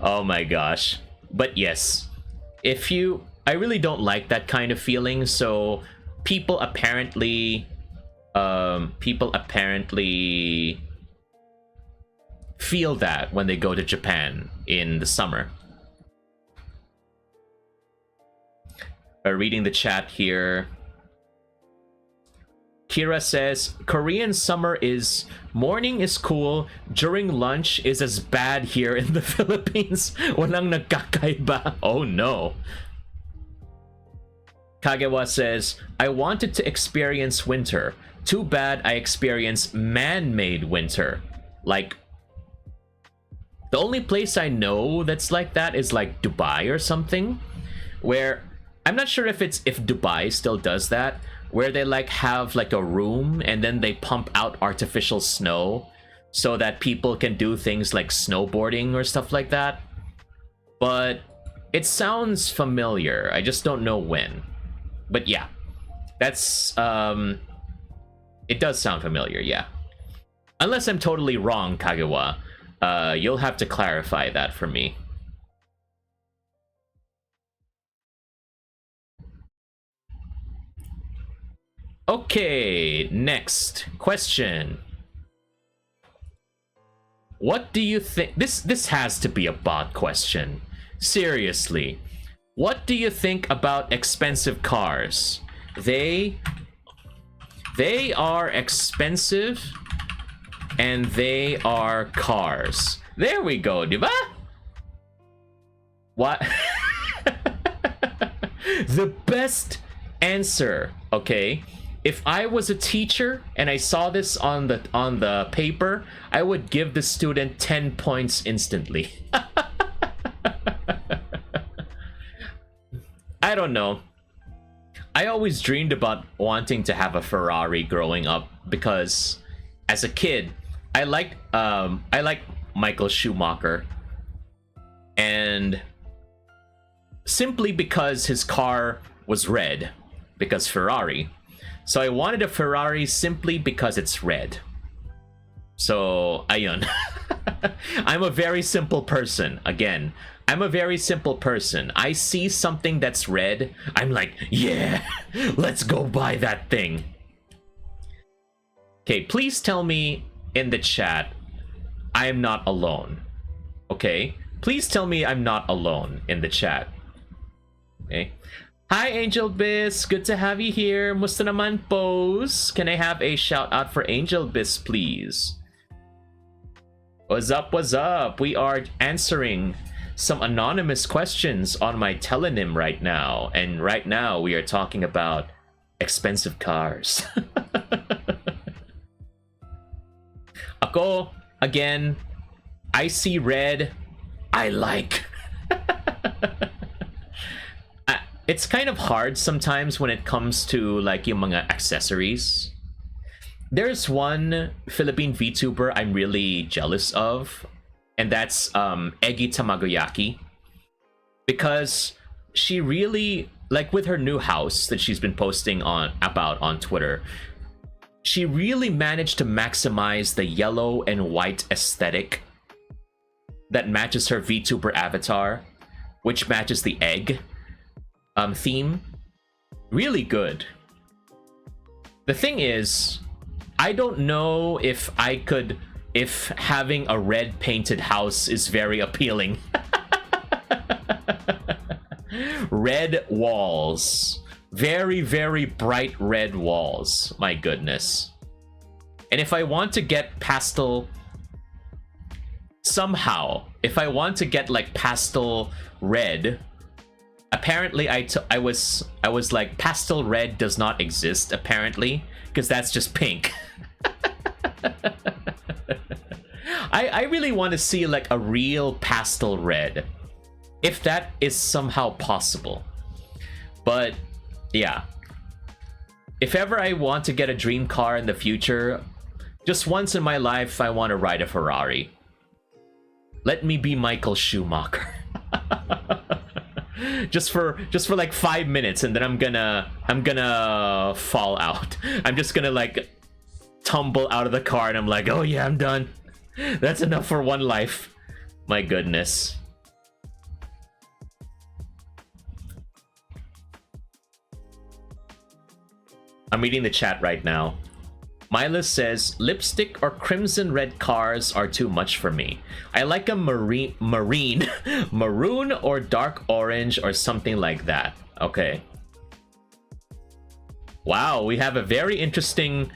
Oh my gosh. But yes, I really don't like that kind of feeling. So people apparently feel that when they go to Japan in the summer. Reading the chat here. Kira says, Korean summer is morning is cool, during lunch is as bad here in the Philippines. Walang nagkakaiba. Oh no. Kagewa says, I wanted to experience winter. Too bad I experienced man-made winter. Like, the only place I know that's like that is like Dubai or something, where I'm not sure if Dubai still does that, where they like have like a room and then they pump out artificial snow so that people can do things like snowboarding or stuff like that. But it sounds familiar. I just don't know when. But yeah, that's it does sound familiar, yeah. Unless I'm totally wrong, Kagewa. You'll have to clarify that for me. Okay, next question. What do you think? This has to be a bot question. Seriously. What do you think about expensive cars? They are expensive and they are cars. There we go, diba? What? The best answer, okay? If I was a teacher and I saw this on the paper, I would give the student 10 points instantly. I don't know. I always dreamed about wanting to have a Ferrari growing up because as a kid, I liked Michael Schumacher, and simply because his car was red, because Ferrari. So I wanted a Ferrari simply because it's red. So, ayun. I'm a very simple person. Again, I'm a very simple person. I see something that's red, I'm like, yeah, let's go buy that thing. Okay, please tell me in the chat I am not alone. Okay? Please tell me I'm not alone in the chat. Okay? Hi, Angel Biss. Good to have you here. Musta naman, pose? Can I have a shout out for Angel Biss, please? What's up? What's up? We are answering some anonymous questions on my Tellonym right now. And right now, we are talking about expensive cars. Ako, again, I see red. I like. It's kind of hard sometimes when it comes to like yung mga accessories. There's one Philippine VTuber I'm really jealous of, and that's Eggy Tamagoyaki, because she really, like with her new house that she's been posting about on Twitter, she really managed to maximize the yellow and white aesthetic that matches her VTuber avatar, which matches the egg theme. Really good. The thing is, I don't know if having a red painted house is very appealing. Red walls. Very, very bright red walls. My goodness. And if I want to get pastel... Somehow, if I want to get like pastel red... Apparently, I was like, pastel red does not exist, apparently, because that's just pink. I really want to see like a real pastel red, if that is somehow possible. But yeah, if ever I want to get a dream car in the future, just once in my life, I want to ride a Ferrari. Let me be Michael Schumacher. just for like 5 minutes, and then I'm gonna fall out. I'm just gonna like tumble out of the car, and I'm like, oh yeah, I'm done. That's enough for one life. My goodness. I'm reading the chat right now. Mila says, lipstick or crimson red cars are too much for me. I like a maroon or dark orange or something like that. Okay. Wow, we have a very interesting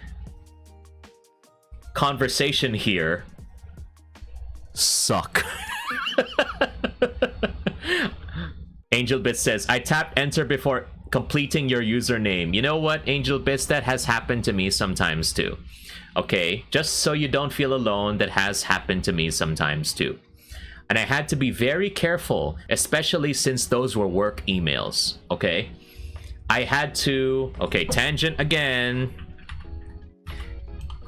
conversation here. Suck. Angel Bit says, I tapped enter before completing your username. You know what, Angel Bits, that has happened to me sometimes too. Okay, just so you don't feel alone, that has happened to me sometimes too. And I had to be very careful, especially since those were work emails. Okay, I had to... Okay, tangent again.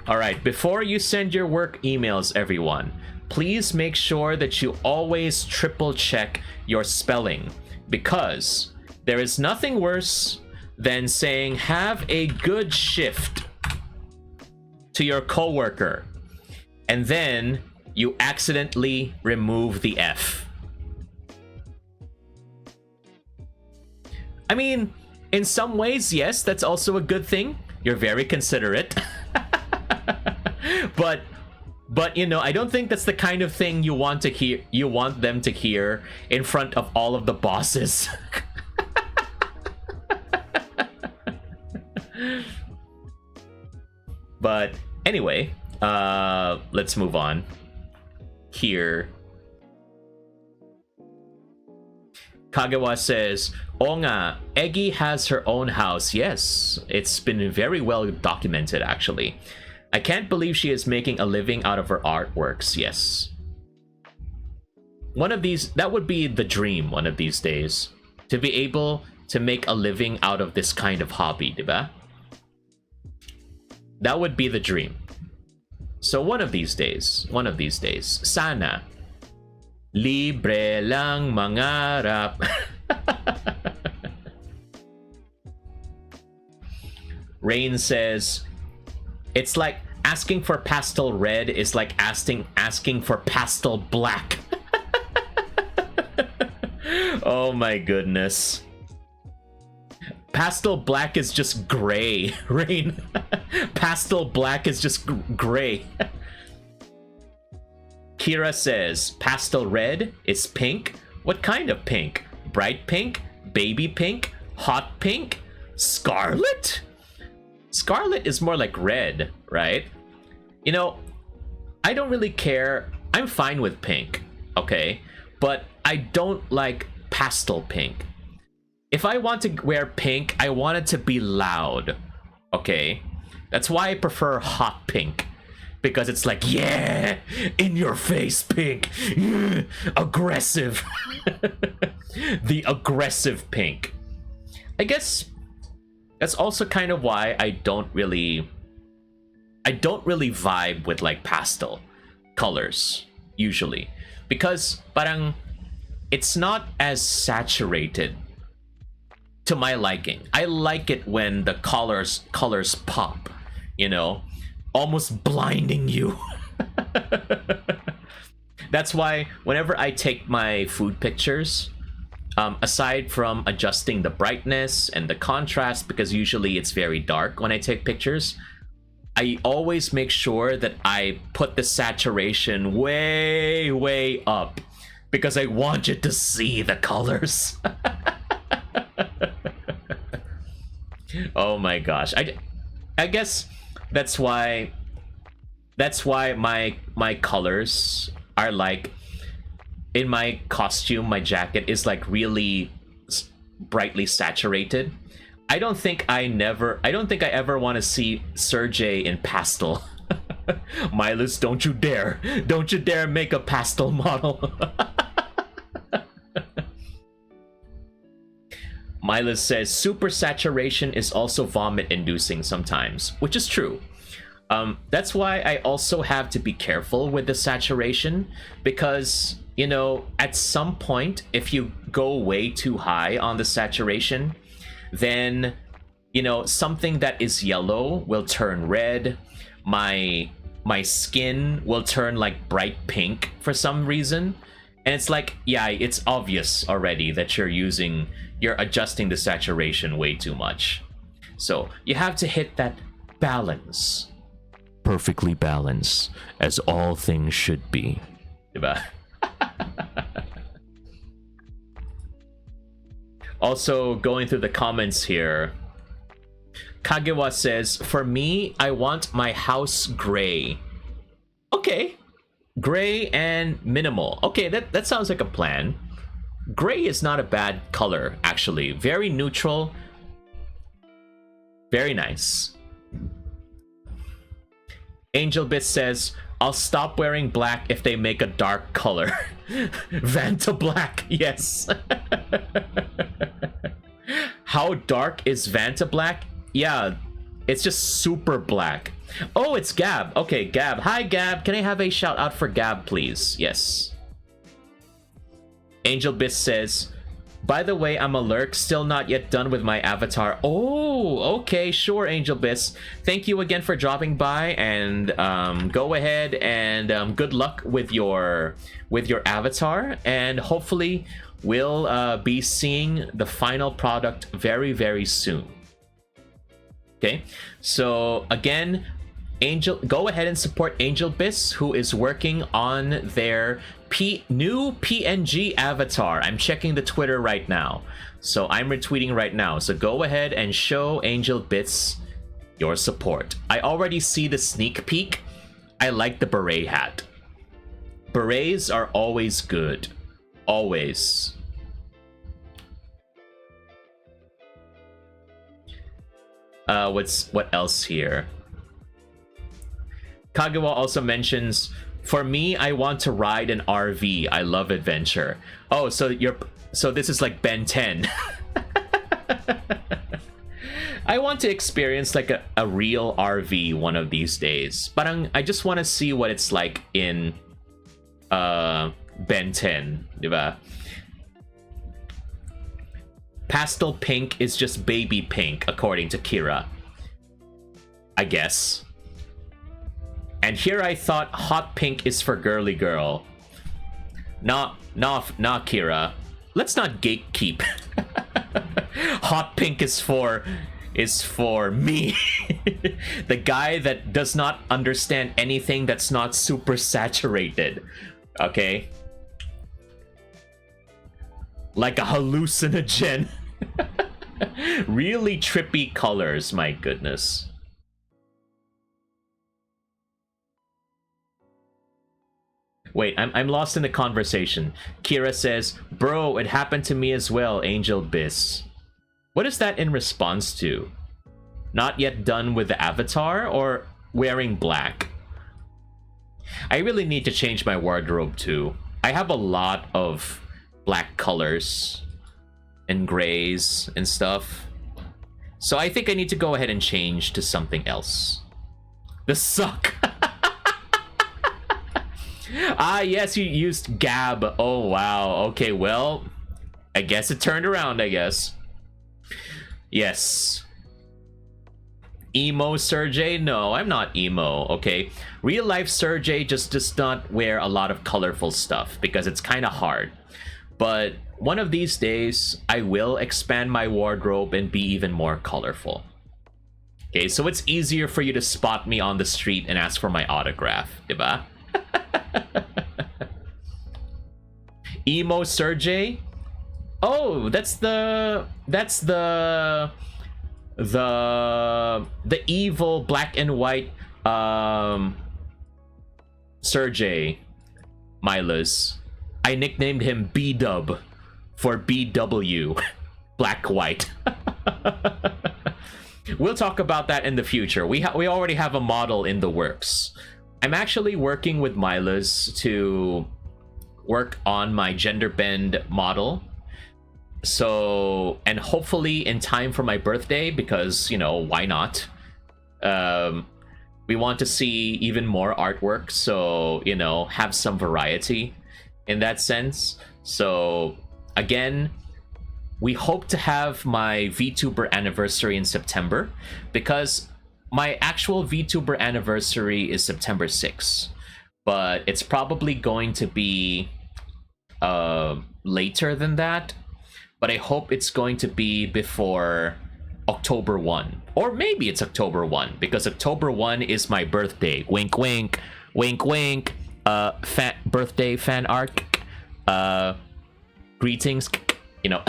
Alright, before you send your work emails, everyone, please make sure that you always triple check your spelling, because there is nothing worse than saying have a good shift to your coworker, and then you accidentally remove the F. I mean, in some ways, yes, that's also a good thing. You're very considerate. But you know, I don't think that's the kind of thing you want to hear. You want them to hear in front of all of the bosses. But anyway, let's move on. Here, Kagawa says, "Oo nga, Eggy has her own house." Yes, it's been very well documented, actually. I can't believe she is making a living out of her artworks. Yes. One of these, that would be the dream one of these days. To be able to make a living out of this kind of hobby, diba? That would be the dream. So one of these days, sana. Libre lang mangarap. Rain says, it's like asking for pastel red is like asking for pastel black. Oh my goodness. Pastel black is just gray, Rain. Pastel black is just gray. Kira says, pastel red is pink. What kind of pink? Bright pink? Baby pink? Hot pink? Scarlet? Scarlet is more like red, right? You know, I don't really care. I'm fine with pink, okay? But I don't like pastel pink. If I want to wear pink, I want it to be loud, okay? That's why I prefer hot pink. Because it's like, yeah, in your face pink. Yeah, aggressive. The aggressive pink. I guess that's also kind of why I don't really vibe with like pastel colors usually, because parang it's not as saturated to my liking. I like it when the colors pop, you know, almost blinding you. That's why whenever I take my food pictures, aside from adjusting the brightness and the contrast, because usually it's very dark when I take pictures, I always make sure that I put the saturation way up, because I want you to see the colors. Oh my gosh. I guess that's why my colors are like, in my costume, my jacket is like really brightly saturated. I don't think I ever want to see Serjay in pastel. Milos, don't you dare make a pastel model. Milos says super saturation is also vomit inducing sometimes, which is true. That's why I also have to be careful with the saturation, because, you know, at some point, if you go way too high on the saturation, then, you know, something that is yellow will turn red. My skin will turn like bright pink for some reason. And it's like, yeah, it's obvious already that you're adjusting the saturation way too much. So you have to hit that balance. Perfectly balanced, as all things should be. Diba? Also, going through the comments here, Kagewa says, for me, I want my house gray. Okay. Gray and minimal. Okay, that sounds like a plan. Gray is not a bad color, actually. Very neutral. Very nice. Angel Bit says, I'll stop wearing black if they make a dark color. Vanta Black, yes. How dark is Vanta Black? Yeah, it's just super black. Oh, it's Gab. Okay, Gab. Hi, Gab. Can I have a shout out for Gab, please? Yes. Angel Bit says, by the way, I'm a lurk, still not yet done with my avatar. Oh, okay, sure, Angel Biss. Thank you again for dropping by, and go ahead and good luck with your avatar, and hopefully we'll be seeing the final product very, very soon. Okay, so again, go ahead and support Angel Biss, who is working on their new PNG avatar. I'm checking the Twitter right now, so I'm retweeting right now. So go ahead and show Angel Biss your support. I already see the sneak peek. I like the beret hat. Berets are always good. Always. What else here? Kagewa also mentions, for me, I want to ride an RV. I love adventure. Oh, so this is like Ben 10. I want to experience like a real RV one of these days. But I just want to see what it's like in Ben 10, diba? Pastel pink is just baby pink, according to Kira, I guess. And here I thought hot pink is for girly girl. Nah, Kira. Let's not gatekeep. Hot pink is for me. The guy that does not understand anything that's not super saturated. Okay? Like a hallucinogen. Really trippy colors, my goodness. Wait, I'm lost in the conversation. Kira says, bro, it happened to me as well, Angel Biss. What is that in response to? Not yet done with the avatar, or wearing black? I really need to change my wardrobe too. I have a lot of black colors and grays and stuff. So I think I need to go ahead and change to something else. The suck. Ah, yes, you used Gab. Oh, wow. Okay, well, I guess it turned around, I guess. Yes. Emo Serjay? No, I'm not emo, okay? Real life Serjay just does not wear a lot of colorful stuff because it's kind of hard. But one of these days, I will expand my wardrobe and be even more colorful. Okay, so it's easier for you to spot me on the street and ask for my autograph, diba? Emo Serjay? Oh, that's the evil black and white Serjay Milas. I nicknamed him B-Dub for BW. Black white. We'll talk about that in the future. We already have a model in the works. I'm actually working with Milas to work on my gender bend model. So, and hopefully in time for my birthday, because, you know, why not? We want to see even more artwork, so, you know, have some variety in that sense. So, again, we hope to have my VTuber anniversary in September, because my actual VTuber anniversary is September 6th, but it's probably going to be later than that. But I hope it's going to be before October 1. Or maybe it's October 1, because October 1 is my birthday. Wink, wink. Wink, wink. Birthday fan art. Greetings. You know,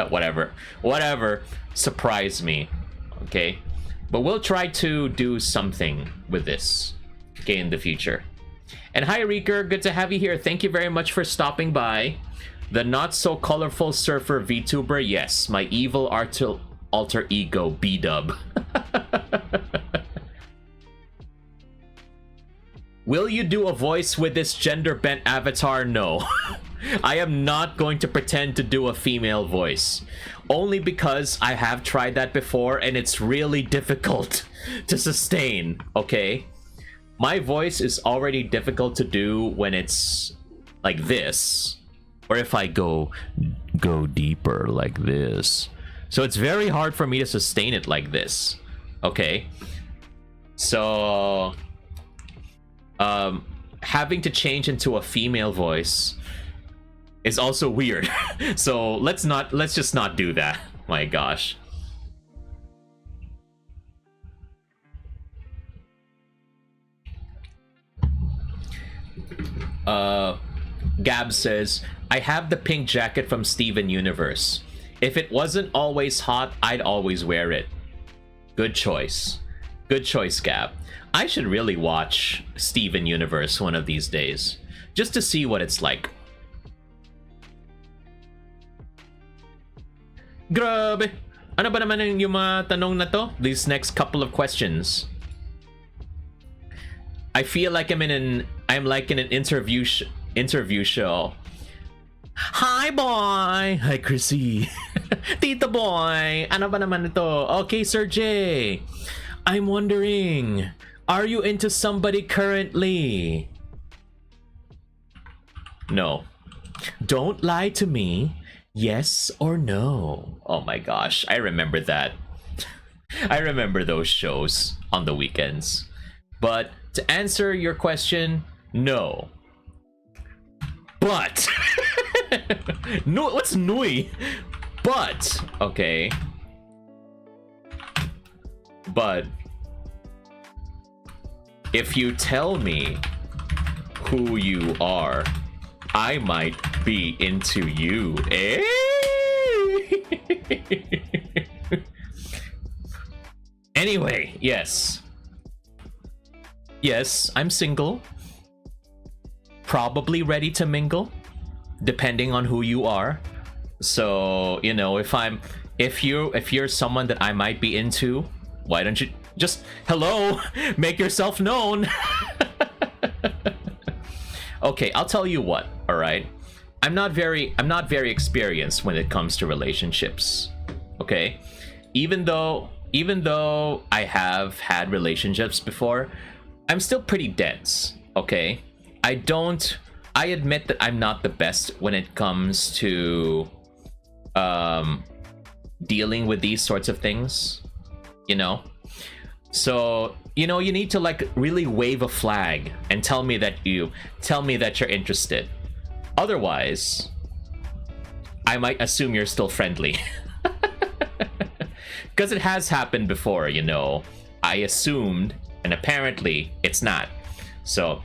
whatever. Whatever. Surprise me. Okay? But we'll try to do something with this, okay, in the future. And hi, Reeker. Good to have you here. Thank you very much for stopping by. The not-so-colorful surfer VTuber. Yes, my evil alter ego, B-dub. Will you do a voice with this gender-bent avatar? No. I am not going to pretend to do a female voice. Only because I have tried that before and it's really difficult to sustain, okay? My voice is already difficult to do when it's like this. Or if I go deeper like this. So it's very hard for me to sustain it like this. Okay. So having to change into a female voice is also weird. So let's just not do that. My gosh. Gab says, I have the pink jacket from Steven Universe. If it wasn't always hot, I'd always wear it. Good choice. Good choice, Gab. I should really watch Steven Universe one of these days, just to see what it's like. Grabe! Ano ba naman yung mga tanong na to? These next couple of questions. I feel like I'm like in an interview show. Hi, boy! Hi, Chrissy. Tito boy! Ano ba naman ito? Okay, Serjay. I'm wondering, are you into somebody currently? No. Don't lie to me. Yes or no? Oh my gosh, I remember that. I remember those shows on the weekends. But to answer your question, no. But no, what's nui? But okay. But if you tell me who you are, I might be into you. Eh? Anyway, yes. Yes, I'm single. Probably ready to mingle, depending on who you are. So, you know, if you're someone that I might be into, why don't you just hello, make yourself known. Okay, I'll tell you what, all right? I'm not very experienced when it comes to relationships. Okay? Even though I have had relationships before, I'm still pretty dense, okay? I admit that I'm not the best when it comes to dealing with these sorts of things, you know? So, you know, you need to like really wave a flag and tell me that you're interested. Otherwise, I might assume you're still friendly. Because it has happened before, you know. I assumed, and apparently it's not. So,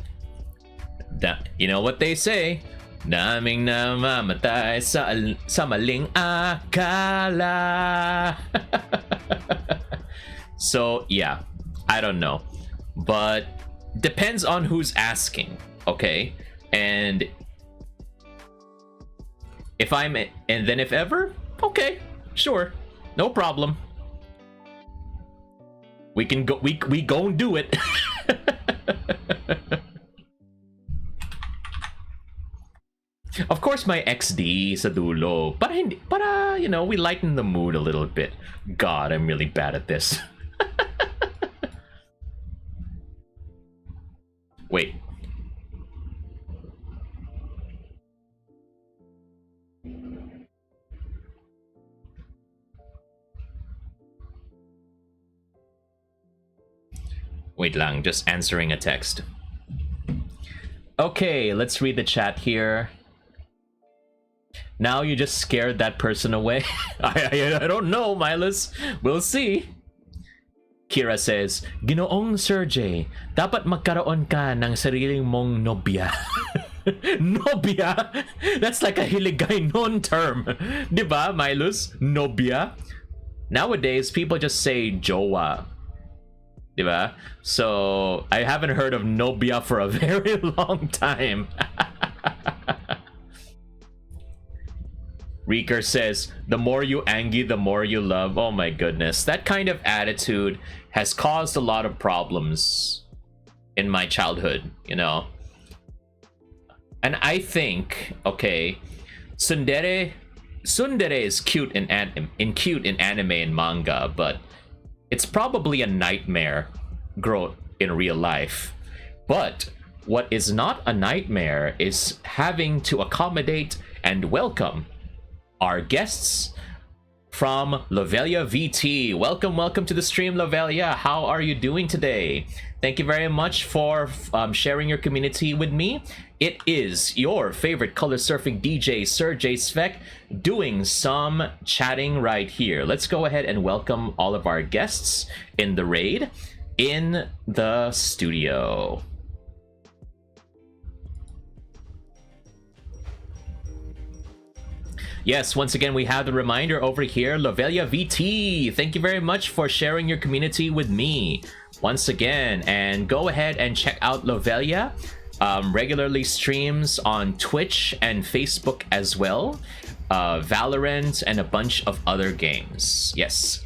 you know what they say? Daming namamatay sa maling akala. So, yeah, I don't know. But depends on who's asking, okay? And if ever, okay, sure, no problem. We can go, we go and do it. Of course, my XD sa dulo. Para, you know, we lighten the mood a little bit. God, I'm really bad at this. Wait lang, just answering a text. Okay, let's read the chat here. Now you just scared that person away. I don't know, Milas. We'll see. Kira says, Ginoong Serjay, dapat magkaroon ka ng sariling mong nobya. Nobya? That's like a Hiligaynon term. Diba, Milos? Nobya? Nowadays, people just say jowa. Diba? So, I haven't heard of nobya for a very long time. Reeker says, the more you angry, the more you love. Oh my goodness. That kind of attitude has caused a lot of problems in my childhood, you know? And I think, okay, tsundere is cute in anime and manga, but it's probably a nightmare growth in real life. But what is not a nightmare is having to accommodate and welcome our guests from Lovelia VT. Welcome to the stream, Lovelia. How are you doing today? Thank you very much for sharing your community with me. It is your favorite color surfing DJ, Serjay Svek, doing some chatting right here. Let's go ahead and welcome all of our guests in the raid in the studio. Yes, once again, we have the reminder over here, Lovelia VT. Thank you very much for sharing your community with me once again. And go ahead and check out Lovelia. Regularly streams on Twitch and Facebook as well. Valorant and a bunch of other games. Yes.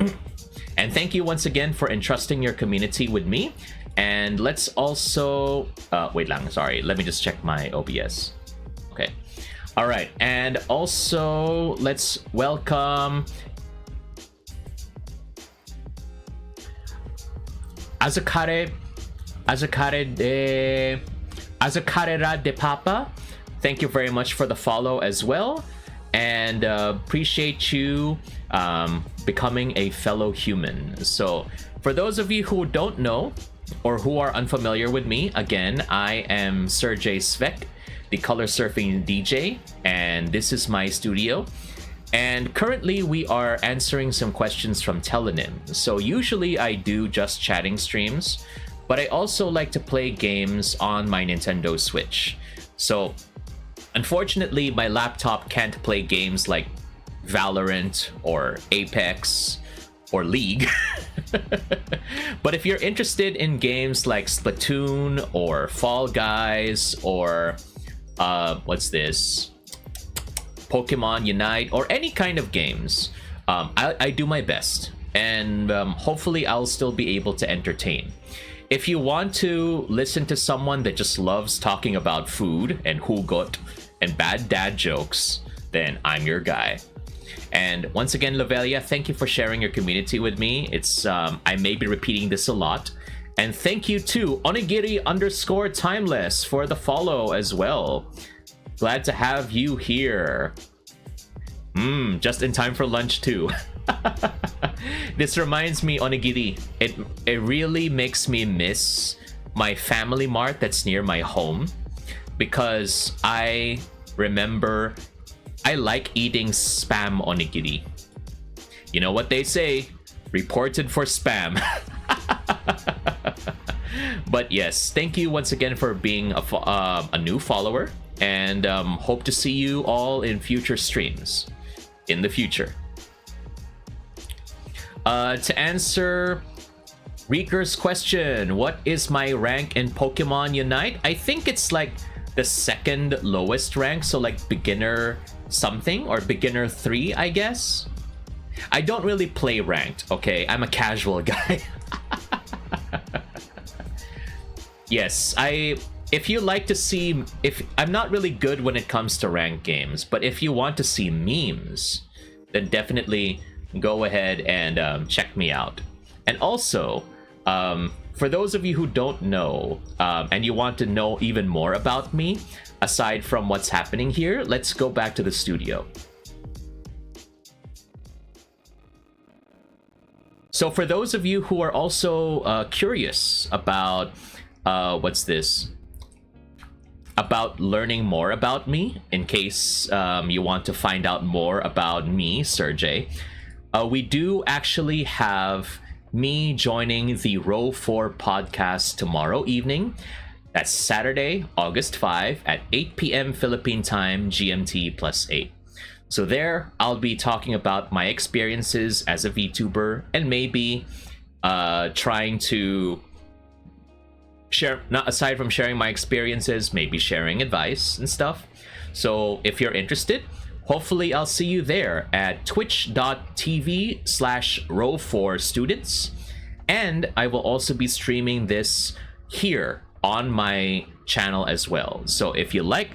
And thank you once again for entrusting your community with me. And let's also... wait lang, sorry. Let me just check my OBS. Okay. All right, and also let's welcome Azakarera de Papa. Thank you very much for the follow as well, and appreciate you becoming a fellow human. So for those of you who don't know or who are unfamiliar with me, again, I am Serjay Svek, the color surfing DJ, and this is my studio. And currently we are answering some questions from Tellonym. So usually I do just chatting streams, but I also like to play games on my Nintendo Switch. So unfortunately my laptop can't play games like Valorant or Apex or League. But if you're interested in games like Splatoon or Fall Guys or what's this? Pokemon Unite or any kind of games, I do my best, and hopefully I'll still be able to entertain. If you want to listen to someone that just loves talking about food and hugot and bad dad jokes, then I'm your guy. And once again, Lovelia, thank you for sharing your community with me. It's I may be repeating this a lot. And thank you to Onigiri_timeless for the follow as well. Glad to have you here. Just in time for lunch too. This reminds me, Onigiri, it really makes me miss my family mart that's near my home, because I remember I like eating spam onigiri. You know what they say, reported for spam. But yes, thank you once again for being a new follower, and hope to see you all in future streams in the future. To answer Reeker's question, what is my rank in Pokemon Unite? I think it's like the second lowest rank, so like beginner something or beginner 3, I guess. I don't really play ranked, okay? I'm a casual guy. Yes, if you like to see, I'm not really good when it comes to ranked games, but if you want to see memes, then definitely go ahead and check me out. And also, for those of you who don't know, and you want to know even more about me, aside from what's happening here, let's go back to the studio. So for those of you who are also curious about what's this? About learning more about me, in case you want to find out more about me, Serjay, we do actually have me joining the Row 4 podcast tomorrow evening. That's Saturday, August 5 at 8 p.m. Philippine time, GMT +8. So there, I'll be talking about my experiences as a VTuber and maybe trying to share, not aside from sharing my experiences, maybe sharing advice and stuff. So if you're interested, hopefully I'll see you there at twitch.tv/row4students. And I will also be streaming this here on my channel as well. So if you like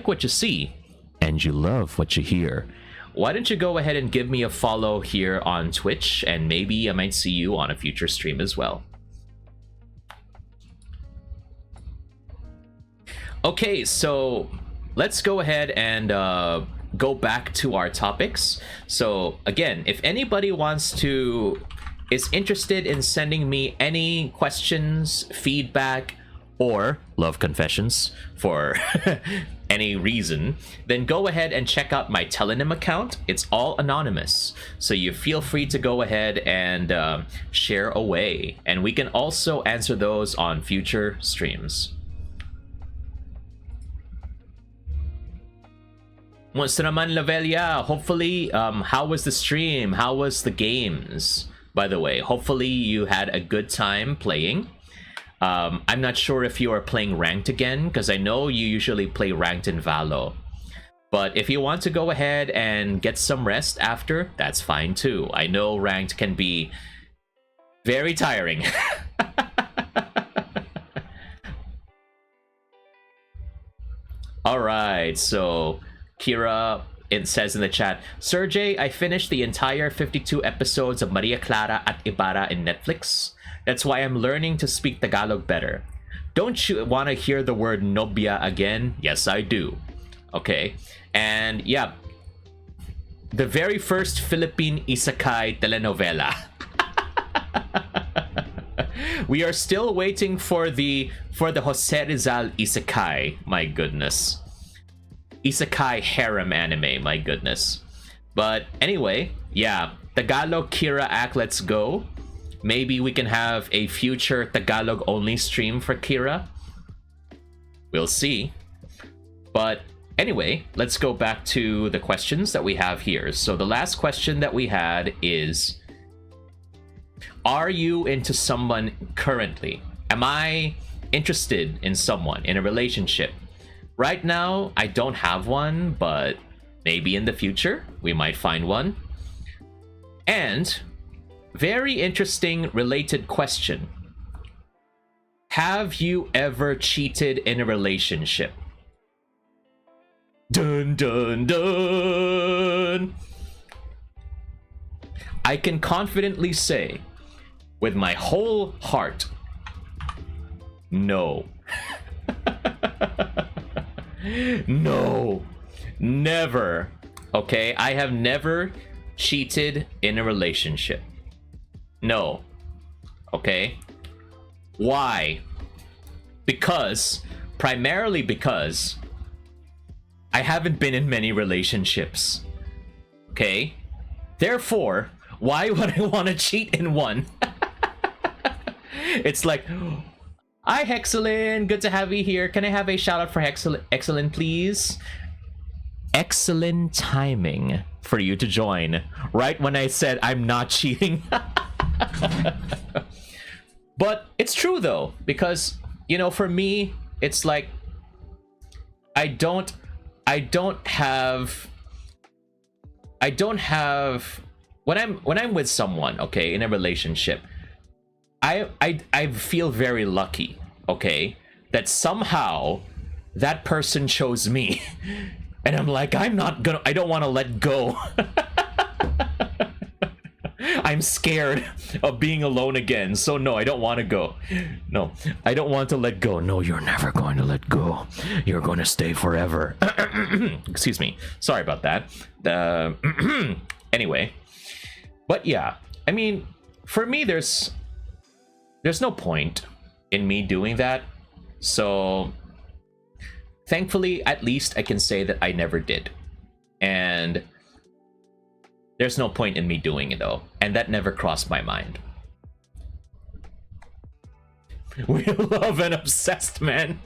what you see and you love what you hear, why don't you go ahead and give me a follow here on Twitch, and maybe I might see you on a future stream as well. Okay, so let's go ahead and go back to our topics. So again, if anybody is interested in sending me any questions, feedback, or love confessions for any reason, then go ahead and check out my Tellonym account. It's all anonymous, so you feel free to go ahead and share away, and we can also answer those on future streams. Musta naman, Lavelia? Hopefully, how was the stream? How was the games? By the way, hopefully you had a good time playing. I'm not sure if you are playing ranked again, because I know you usually play ranked in Valo. But if you want to go ahead and get some rest after, that's fine too. I know ranked can be very tiring. All right, so Kira, it says in the chat, Serjay, I finished the entire 52 episodes of Maria Clara at Ibarra in Netflix. That's why I'm learning to speak Tagalog better. Don't you want to hear the word nobya again? Yes, I do. Okay. And yeah, the very first Philippine isekai telenovela. We are still waiting for the Jose Rizal isekai. My goodness. Isekai harem anime, my goodness. But anyway, yeah, Tagalog Kira act, let's go. Maybe we can have a future Tagalog only stream for Kira. We'll see. But anyway, let's go back to the questions that we have here. So the last question that we had is, are you into someone currently? Am I interested in someone in a relationship? Right now, I don't have one, but maybe in the future, we might find one. And, very interesting related question. Have you ever cheated in a relationship? Dun dun dun! I can confidently say, with my whole heart, no. No, never. Okay, I have never cheated in a relationship. No. Okay. Why? Primarily because I haven't been in many relationships. Okay? Therefore, why would I want to cheat in one? It's like, hi, Hexalin. Good to have you here. Can I have a shout out for Hexalin, please? Excellent timing for you to join. Right when I said I'm not cheating. But it's true though, because, you know, for me, it's like, I don't have, when I'm with someone, okay, in a relationship, I feel very lucky, okay, that somehow that person chose me. And I'm like, I don't want to let go. I'm scared of being alone again. So no, I don't want to go. No, I don't want to let go. No, you're never going to let go. You're going to stay forever. Excuse me. Sorry about that. Anyway. But yeah, I mean, for me, there's no point in me doing that. So thankfully, at least I can say that I never did. And there's no point in me doing it though. And that never crossed my mind. We love an obsessed man.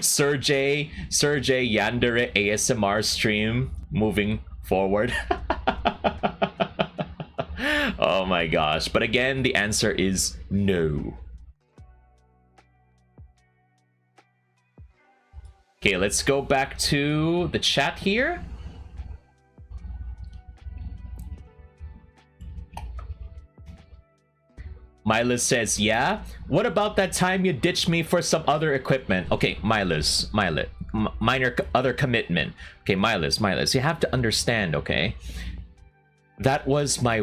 Serjay Yandere ASMR stream moving forward. Oh my gosh. But again, the answer is no. Okay, let's go back to the chat here. Milas says, yeah? What about that time you ditched me for some other equipment? Okay, Milas, minor other commitment. Okay, Milas, you have to understand, okay? That was my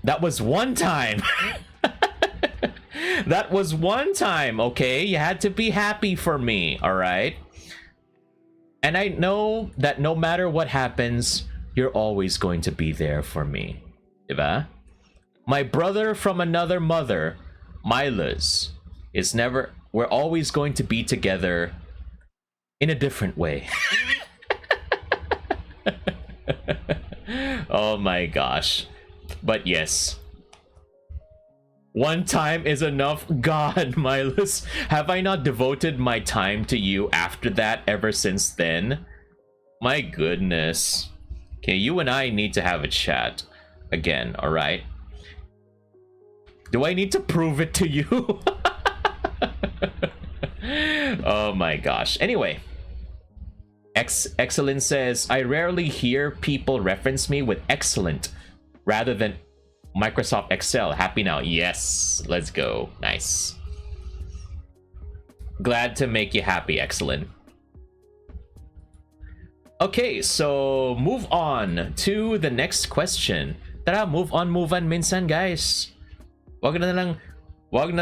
that was one time. That was one time, okay? You had to be happy for me, all right? And I know that no matter what happens, you're always going to be there for me. Diba? My brother from another mother, Milas, is never... We're always going to be together in a different way. Oh my gosh. But yes. One time is enough. God, Milas, have I not devoted my time to you after that ever since then? My goodness. Okay, you and I need to have a chat again, alright? Do I need to prove it to you? Oh my gosh. Anyway. Excellent says, I rarely hear people reference me with excellent rather than Microsoft Excel. Happy now. Yes. Let's go. Nice. Glad to make you happy, Excellent. Okay, so move on to the next question. Tara, move on minsan, guys. Wag na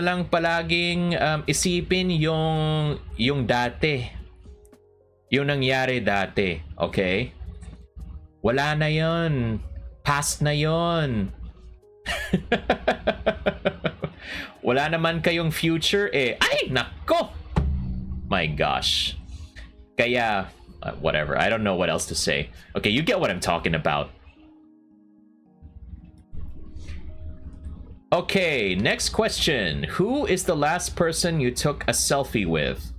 lang palaging isipin yung dati. Yung nangyari dati, okay? Wala na yon. Past na yon. Wala naman kayong future eh. Ay, nako! My gosh. Kaya, whatever. I don't know what else to say. Okay, you get what I'm talking about. Okay, next question. Who is the last person you took a selfie with?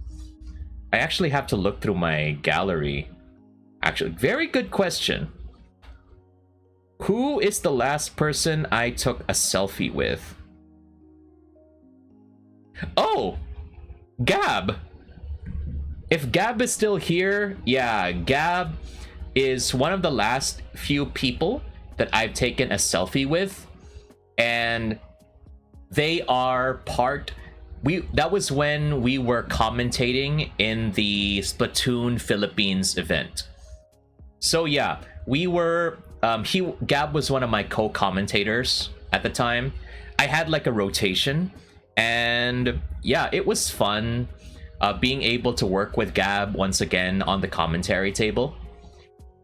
I actually have to look through my gallery. Actually, very good question. Who is the last person I took a selfie with? Oh! Gab! If Gab is still here, yeah, Gab is one of the last few people that I've taken a selfie with. And they are part... that was when we were commentating in the Splatoon Philippines event. So yeah, we were... Gab was one of my co-commentators at the time. I had like a rotation, and yeah, it was fun being able to work with Gab once again on the commentary table.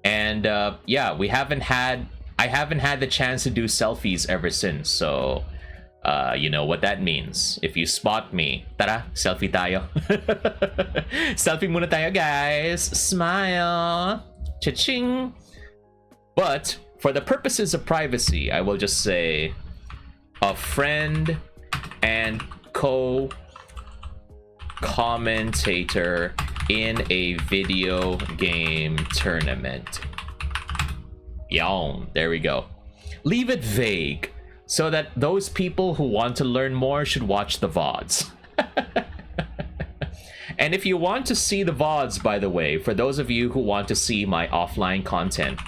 And yeah, I haven't had the chance to do selfies ever since, so you know what that means. If you spot me, tara, selfie tayo. Selfie muna tayo, guys. Smile. Cha-ching. But for the purposes of privacy, I will just say a friend and co-commentator in a video game tournament. Yawn. There we go. Leave it vague so that those people who want to learn more should watch the VODs. And if you want to see the VODs, by the way, for those of you who want to see my offline content,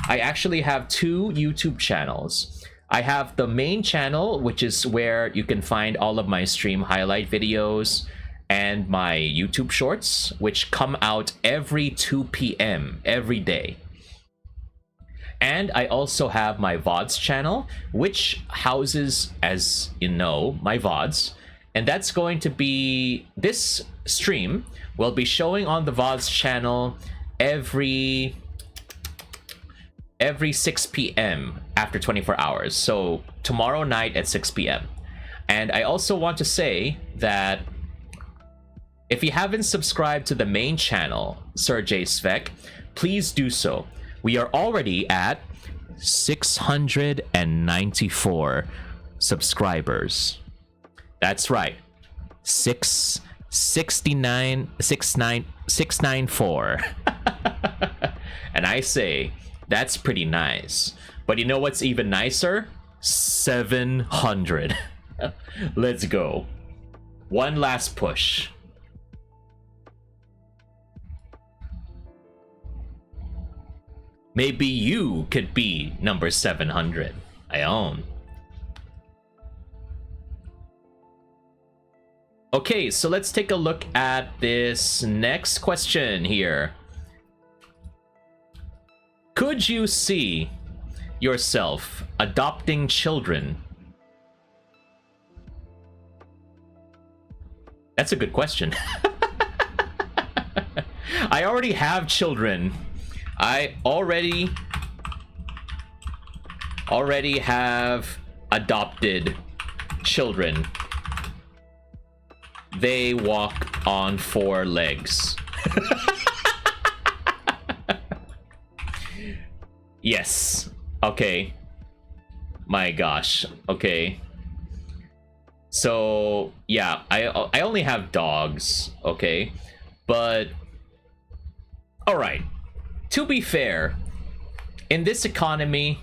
I actually have two YouTube channels. I have the main channel, which is where you can find all of my stream highlight videos and my YouTube shorts, which come out every 2 p.m. every day. And I also have my VODs channel, which houses, as you know, my VODs. And that's going to be... This stream will be showing on the VODs channel every every 6 p.m. after 24 hours. So tomorrow night at 6 p.m. And I also want to say that if you haven't subscribed to the main channel, Serjay Svek, please do so. We are already at 694 subscribers. That's right. 694. And I say, that's pretty nice. But you know what's even nicer? 700. Let's go. One last push. Maybe you could be number 700. I own. Okay, so let's take a look at this next question here. Could you see yourself adopting children? That's a good question. I already have children. I already have adopted children. They walk on 4 legs. Yes. Okay. My gosh. Okay. So, yeah, I only have dogs, okay? But all right. To be fair, in this economy,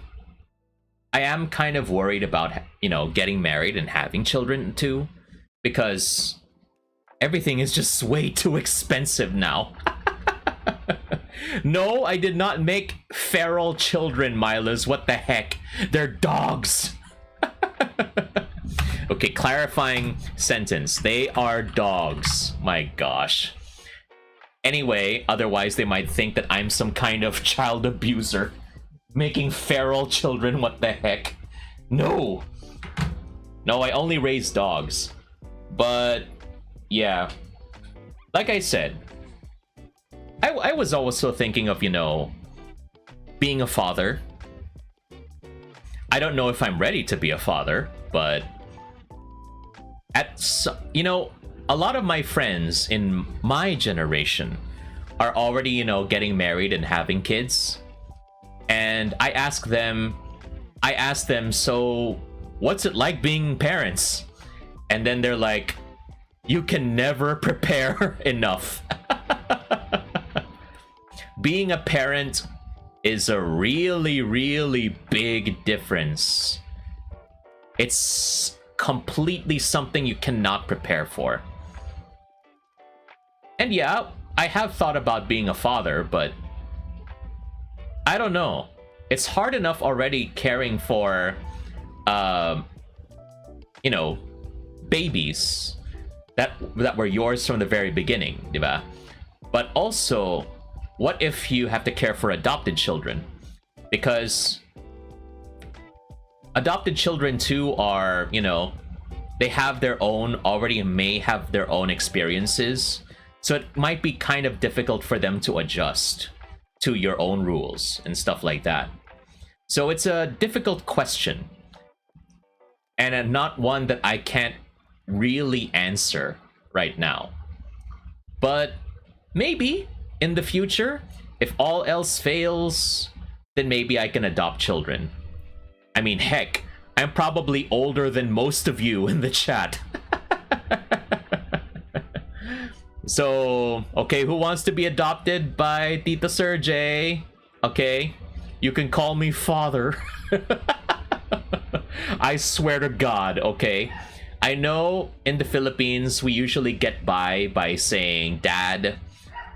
I am kind of worried about, you know, getting married and having children too, because everything is just way too expensive now. No, I did not make feral children, Milas. What the heck? They're dogs. Okay, clarifying sentence. They are dogs. My gosh. Anyway, otherwise they might think that I'm some kind of child abuser. Making feral children, what the heck? No. No, I only raise dogs. But, yeah. Like I said, I was also thinking of, you know, being a father. I don't know if I'm ready to be a father, but you know, a lot of my friends in my generation are already, you know, getting married and having kids. And I ask them, so what's it like being parents? And then they're like, you can never prepare enough. Being a parent is a really, really big difference. It's completely something you cannot prepare for. And yeah, I have thought about being a father, but I don't know. It's hard enough already caring for, you know, babies that were yours from the very beginning, diba? But also, what if you have to care for adopted children? Because adopted children too are, you know, they have their own, already may have their own experiences. So it might be kind of difficult for them to adjust to your own rules and stuff like that. So it's a difficult question. And not one that I can't really answer right now. But maybe in the future, if all else fails, then maybe I can adopt children. I mean, heck, I'm probably older than most of you in the chat. So, okay, who wants to be adopted by Tita Serjay? Okay, you can call me father. I swear to God, okay? I know in the Philippines, we usually get by saying dad,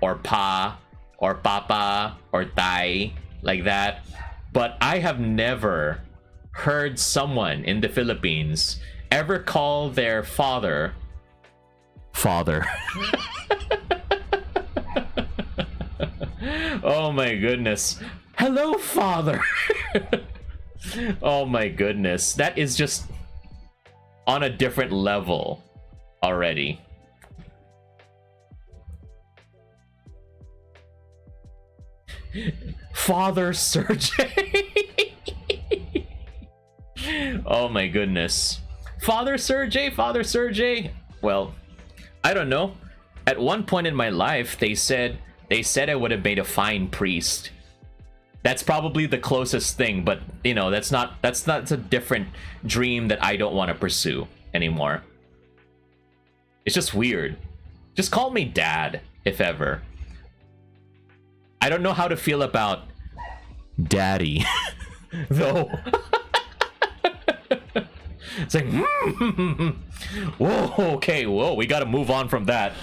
or pa, or papa, or tay, like that. But I have never heard someone in the Philippines ever call their father Oh my goodness. Hello, father. Oh my goodness. That is just on a different level already. Father Serjay. Oh my goodness. Father Serjay. Well, I don't know. At one point in my life, they said I would have made a fine priest. That's probably the closest thing, but you know, that's a different dream that I don't want to pursue anymore. It's just weird. Just call me Dad, if ever. I don't know how to feel about Daddy, though. It's like, whoa, okay, whoa, we gotta move on from that.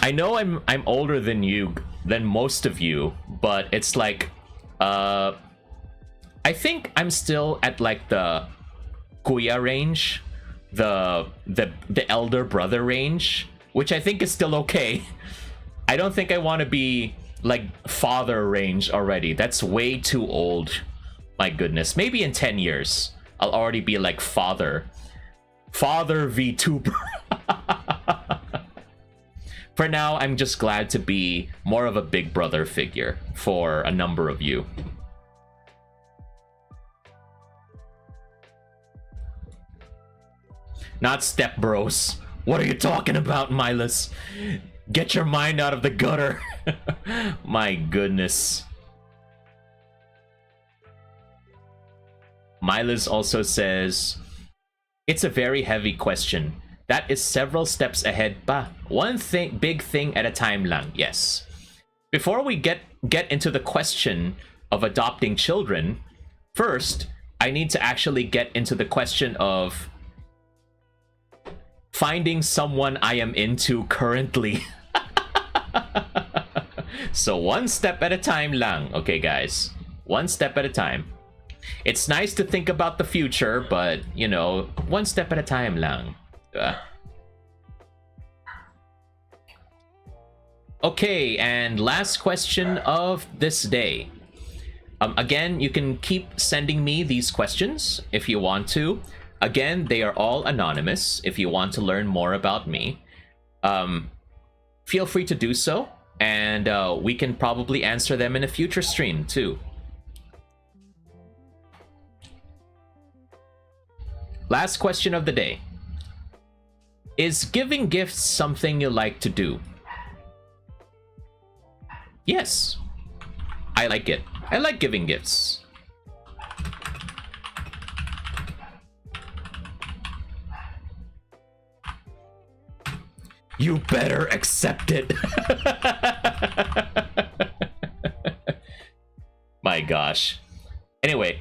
I know I'm older than most of you, but it's like, I think I'm still at like the Kuya range, the elder brother range, which I think is still okay. I don't think I want to be like father range already. That's way too old. My goodness, maybe in 10 years I'll already be like father VTuber. For now, I'm just glad to be more of a big brother figure for a number of you. Not step bros. What are you talking about, Milas? Get your mind out of the gutter. My goodness. Milas also says, it's a very heavy question. That is several steps ahead pa. One thing, big thing at a time lang. Yes. Before we get into the question of adopting children, first, I need to actually get into the question of finding someone I am into currently. So one step at a time lang. Okay, guys. One step at a time. It's nice to think about the future, but, you know, one step at a time lang. Okay, and last question of this day. Again, you can keep sending me these questions if you want to. Again, they are all anonymous if you want to learn more about me. Feel free to do so, and we can probably answer them in a future stream too. Last question of the day. Is giving gifts something you like to do? Yes. I like it. I like giving gifts. You better accept it. My gosh. Anyway,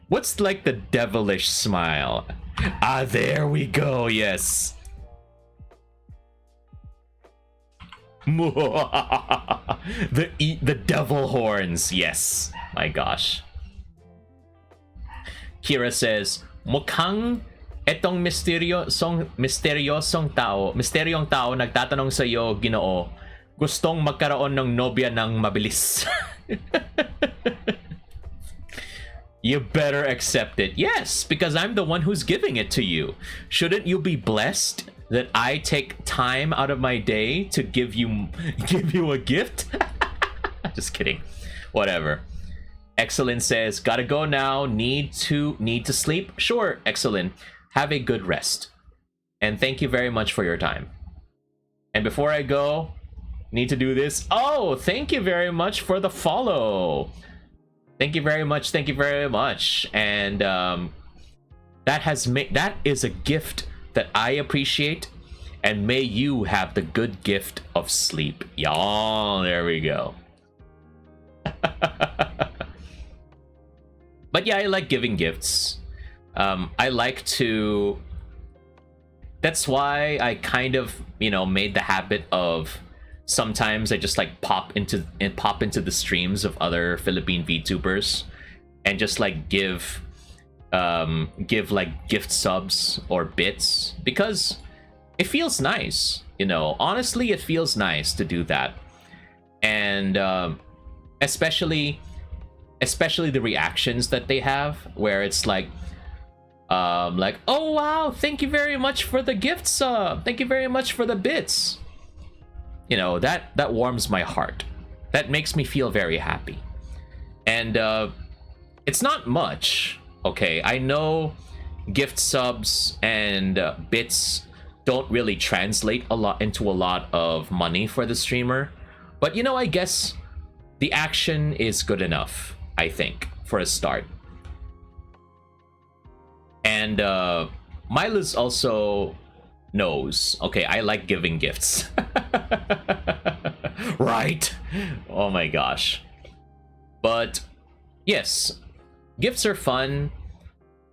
what's like the devilish smile? Ah, there we go. Yes. the devil horns. Yes. My gosh. Kira says, mukhang etong misteryosong tao nagtatanong sa iyo, Ginoo, gustong magkaroon ng nobya ng mabilis. You better accept it. Yes, because I'm the one who's giving it to you. Shouldn't you be blessed that I take time out of my day to give you a gift? Just kidding. Whatever. Excellent says, gotta go now. Need to sleep? Sure, Excellent. Have a good rest. And thank you very much for your time. And before I go, need to do this. Oh, thank you very much for the follow. Thank you very much. Thank you very much. And that is a gift that I appreciate. And may you have the good gift of sleep. Y'all, there we go. But yeah, I like giving gifts. I like to. That's why I kind of, made the habit of sometimes I just like pop into the streams of other Philippine VTubers and just like give like gift subs or bits, because it feels nice. Honestly, it feels nice to do that. And especially the reactions that they have, where it's like, oh wow, thank you very much for the gift sub, thank you very much for the bits. you know, that warms my heart. That makes me feel very happy. And it's not much, okay? I know gift subs and bits don't really translate a lot into a lot of money for the streamer, but you know, I guess the action is good enough, I think, for a start. And Milas also knows, okay, I like giving gifts. Right? Oh my gosh. But yes, gifts are fun.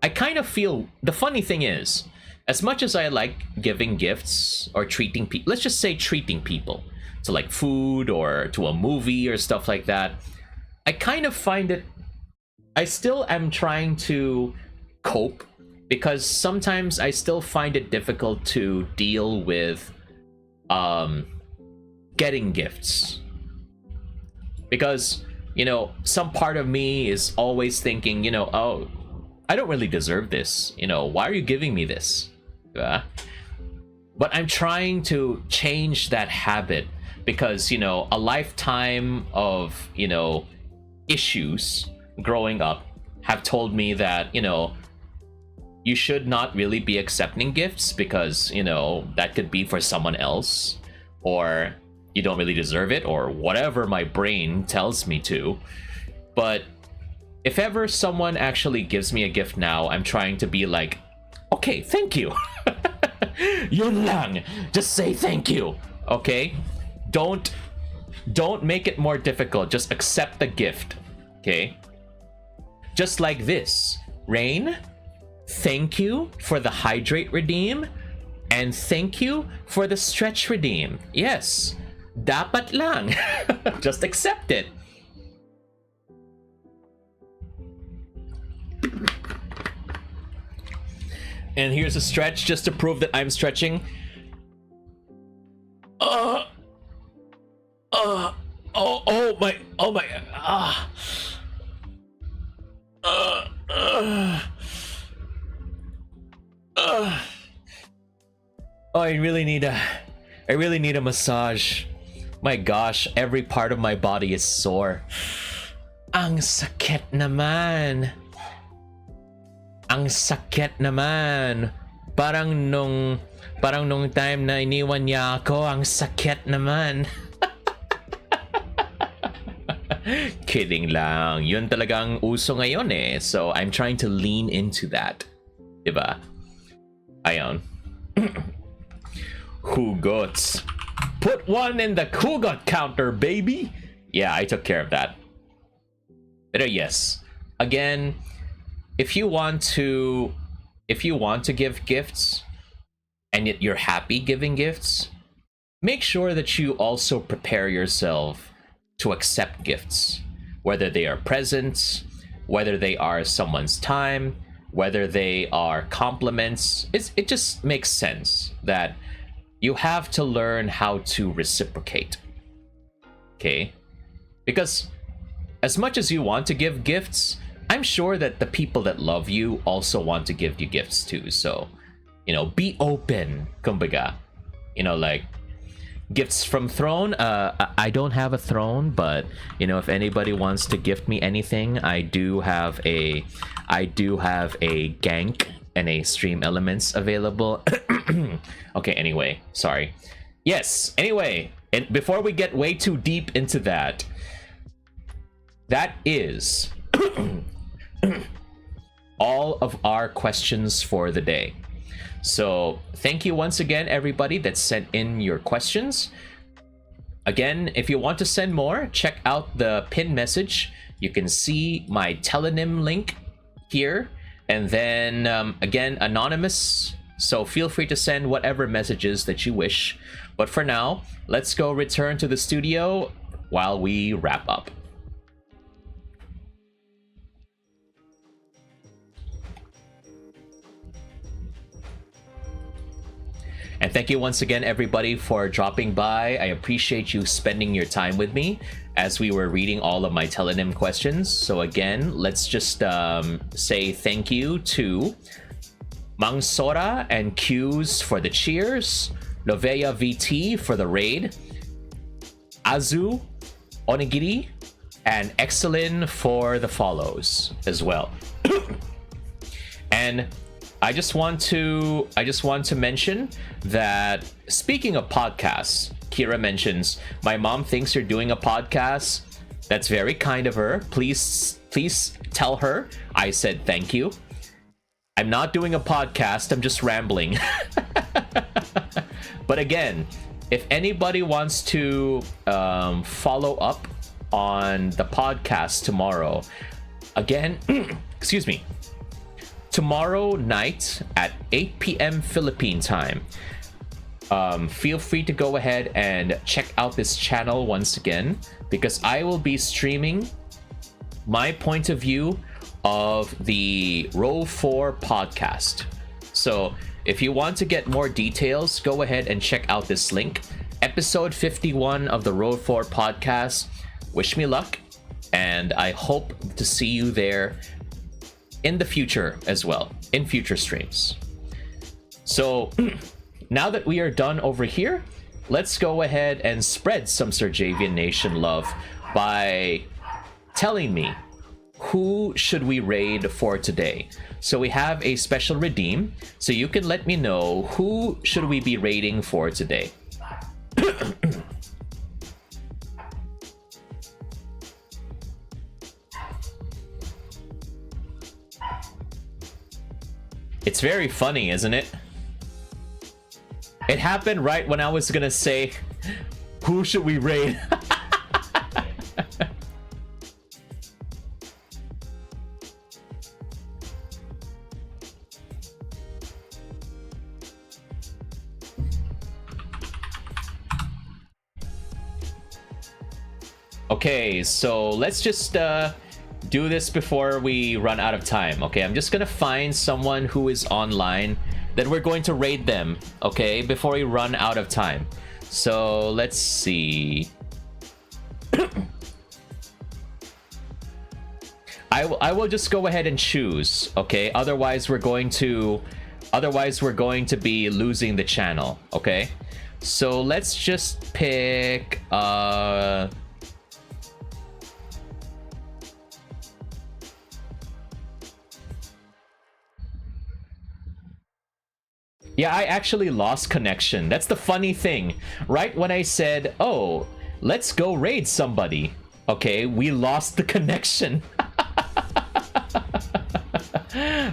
I kind of feel, the funny thing is, as much as I like giving gifts or treating people, let's just say treating people to like food or to a movie or stuff like that, I kind of find it, I still am trying to cope, because sometimes I still find it difficult to deal with getting gifts. Because, you know, some part of me is always thinking, you know, oh, I don't really deserve this. You know, why are you giving me this? But I'm trying to change that habit, because, you know, a lifetime of, you know, issues growing up have told me that, you know, you should not really be accepting gifts, because, you know, that could be for someone else, or you don't really deserve it, or whatever my brain tells me to. But if ever someone actually gives me a gift now, I'm trying to be like, okay, thank you. Yun lang. Just say thank you, okay? Don't make it more difficult. Just accept the gift, okay? Just like this. Rain, thank you for the hydrate redeem, and thank you for the stretch redeem. Yes, dapat lang. Just accept it. And here's a stretch just to prove that I'm stretching. Oh my, Oh, I really need a massage. My gosh, every part of my body is sore. Ang sakit naman. Ang sakit naman. Parang nung time na iniwan niya ako, ang sakit naman. Kidding lang. Yun talagang uso ngayon eh. So I'm trying to lean into that. Diba? Ayon. Hugots. Put one in the hugot counter, baby. Yeah, I took care of that. But yes, again, if you want to give gifts and yet you're happy giving gifts, make sure that you also prepare yourself to accept gifts, whether they are presents, whether they are someone's time, whether they are compliments. It just makes sense that you have to learn how to reciprocate. Okay? Because as much as you want to give gifts, I'm sure that the people that love you also want to give you gifts too. So, you know, be open, kumbaga. You know, like gifts from throne. I don't have a throne, but you know, if anybody wants to gift me anything, I do have a gank and a stream elements available. Okay, anyway, sorry. Yes, anyway, and before we get way too deep into that, that is all of our questions for the day. So thank you once again, everybody that sent in your questions. Again, if you want to send more, check out the pinned message. You can see my Tellonym link here, and then again, anonymous. So feel free to send whatever messages that you wish. But for now, let's go return to the studio while we wrap up. And thank you once again, everybody, for dropping by. I appreciate you spending your time with me as we were reading all of my Tellonym questions. So again, let's just say thank you to Mang Sora and Q's for the cheers, Novea VT for the raid, Azu, Onigiri, and Excelin for the follows as well. And I just want to mention that, speaking of podcasts, Kira mentions, my mom thinks you're doing a podcast. That's very kind of her. Please tell her I said thank you. I'm not doing a podcast, I'm just rambling. But again, if anybody wants to follow up on the podcast tomorrow, again, excuse me, tomorrow night at 8 p.m. Philippine time, feel free to go ahead and check out this channel once again, because I will be streaming my point of view of the Row 4 podcast. So if you want to get more details, go ahead and check out this link. Episode 51 of the Row 4 podcast. Wish me luck, and I hope to see you there in the future as well, in future streams. So now that we are done over here, let's go ahead and spread some Serjavian Nation love by telling me, who should we raid for today? So we have a special redeem, so you can let me know who should we be raiding for today. It's very funny, isn't it? It happened right when I was gonna say, who should we raid? Okay, so let's just do this before we run out of time. Okay, I'm just gonna find someone who is online, then we're going to raid them, okay, before we run out of time. So let's see. I will just go ahead and choose, okay? Otherwise we're going to be losing the channel, okay? So let's just pick yeah, I actually lost connection. That's the funny thing. Right when I said, oh, let's go raid somebody, okay, we lost the connection.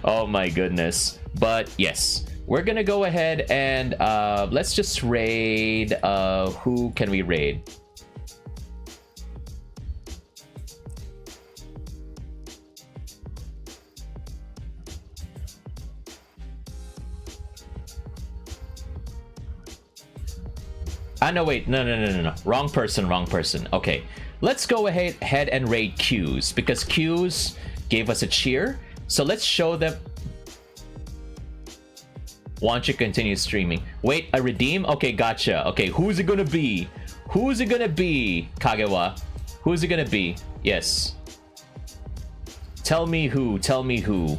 Oh my goodness. But yes, we're gonna go ahead and let's just raid. Who can we raid? No, wait, no. Wrong person. Okay, let's go ahead and raid Q's, because Q's gave us a cheer. So let's show them. Want you continue streaming? Wait, a redeem? Okay, gotcha. Okay, who's it gonna be? Who's it gonna be, Kagewa? Who's it gonna be? Yes. Tell me who. Tell me who.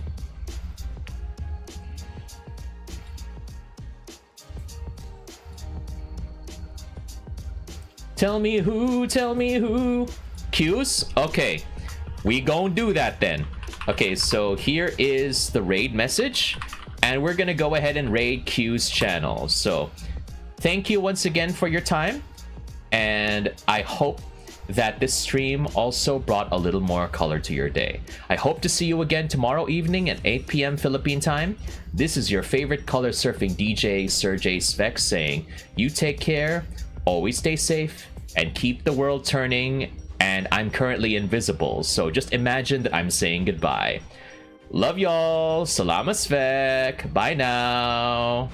Tell me who, tell me who. Q's? Okay, we gon' do that then. Okay, so here is the raid message, and we're gonna go ahead and raid Q's channel. So thank you once again for your time, and I hope that this stream also brought a little more color to your day. I hope to see you again tomorrow evening at 8 p.m. Philippine time. This is your favorite color surfing DJ, Serjay Svek, saying, you take care, always stay safe, and keep the world turning. And I'm currently invisible, so just imagine that I'm saying goodbye. Love y'all. Salamat Svek. Bye now.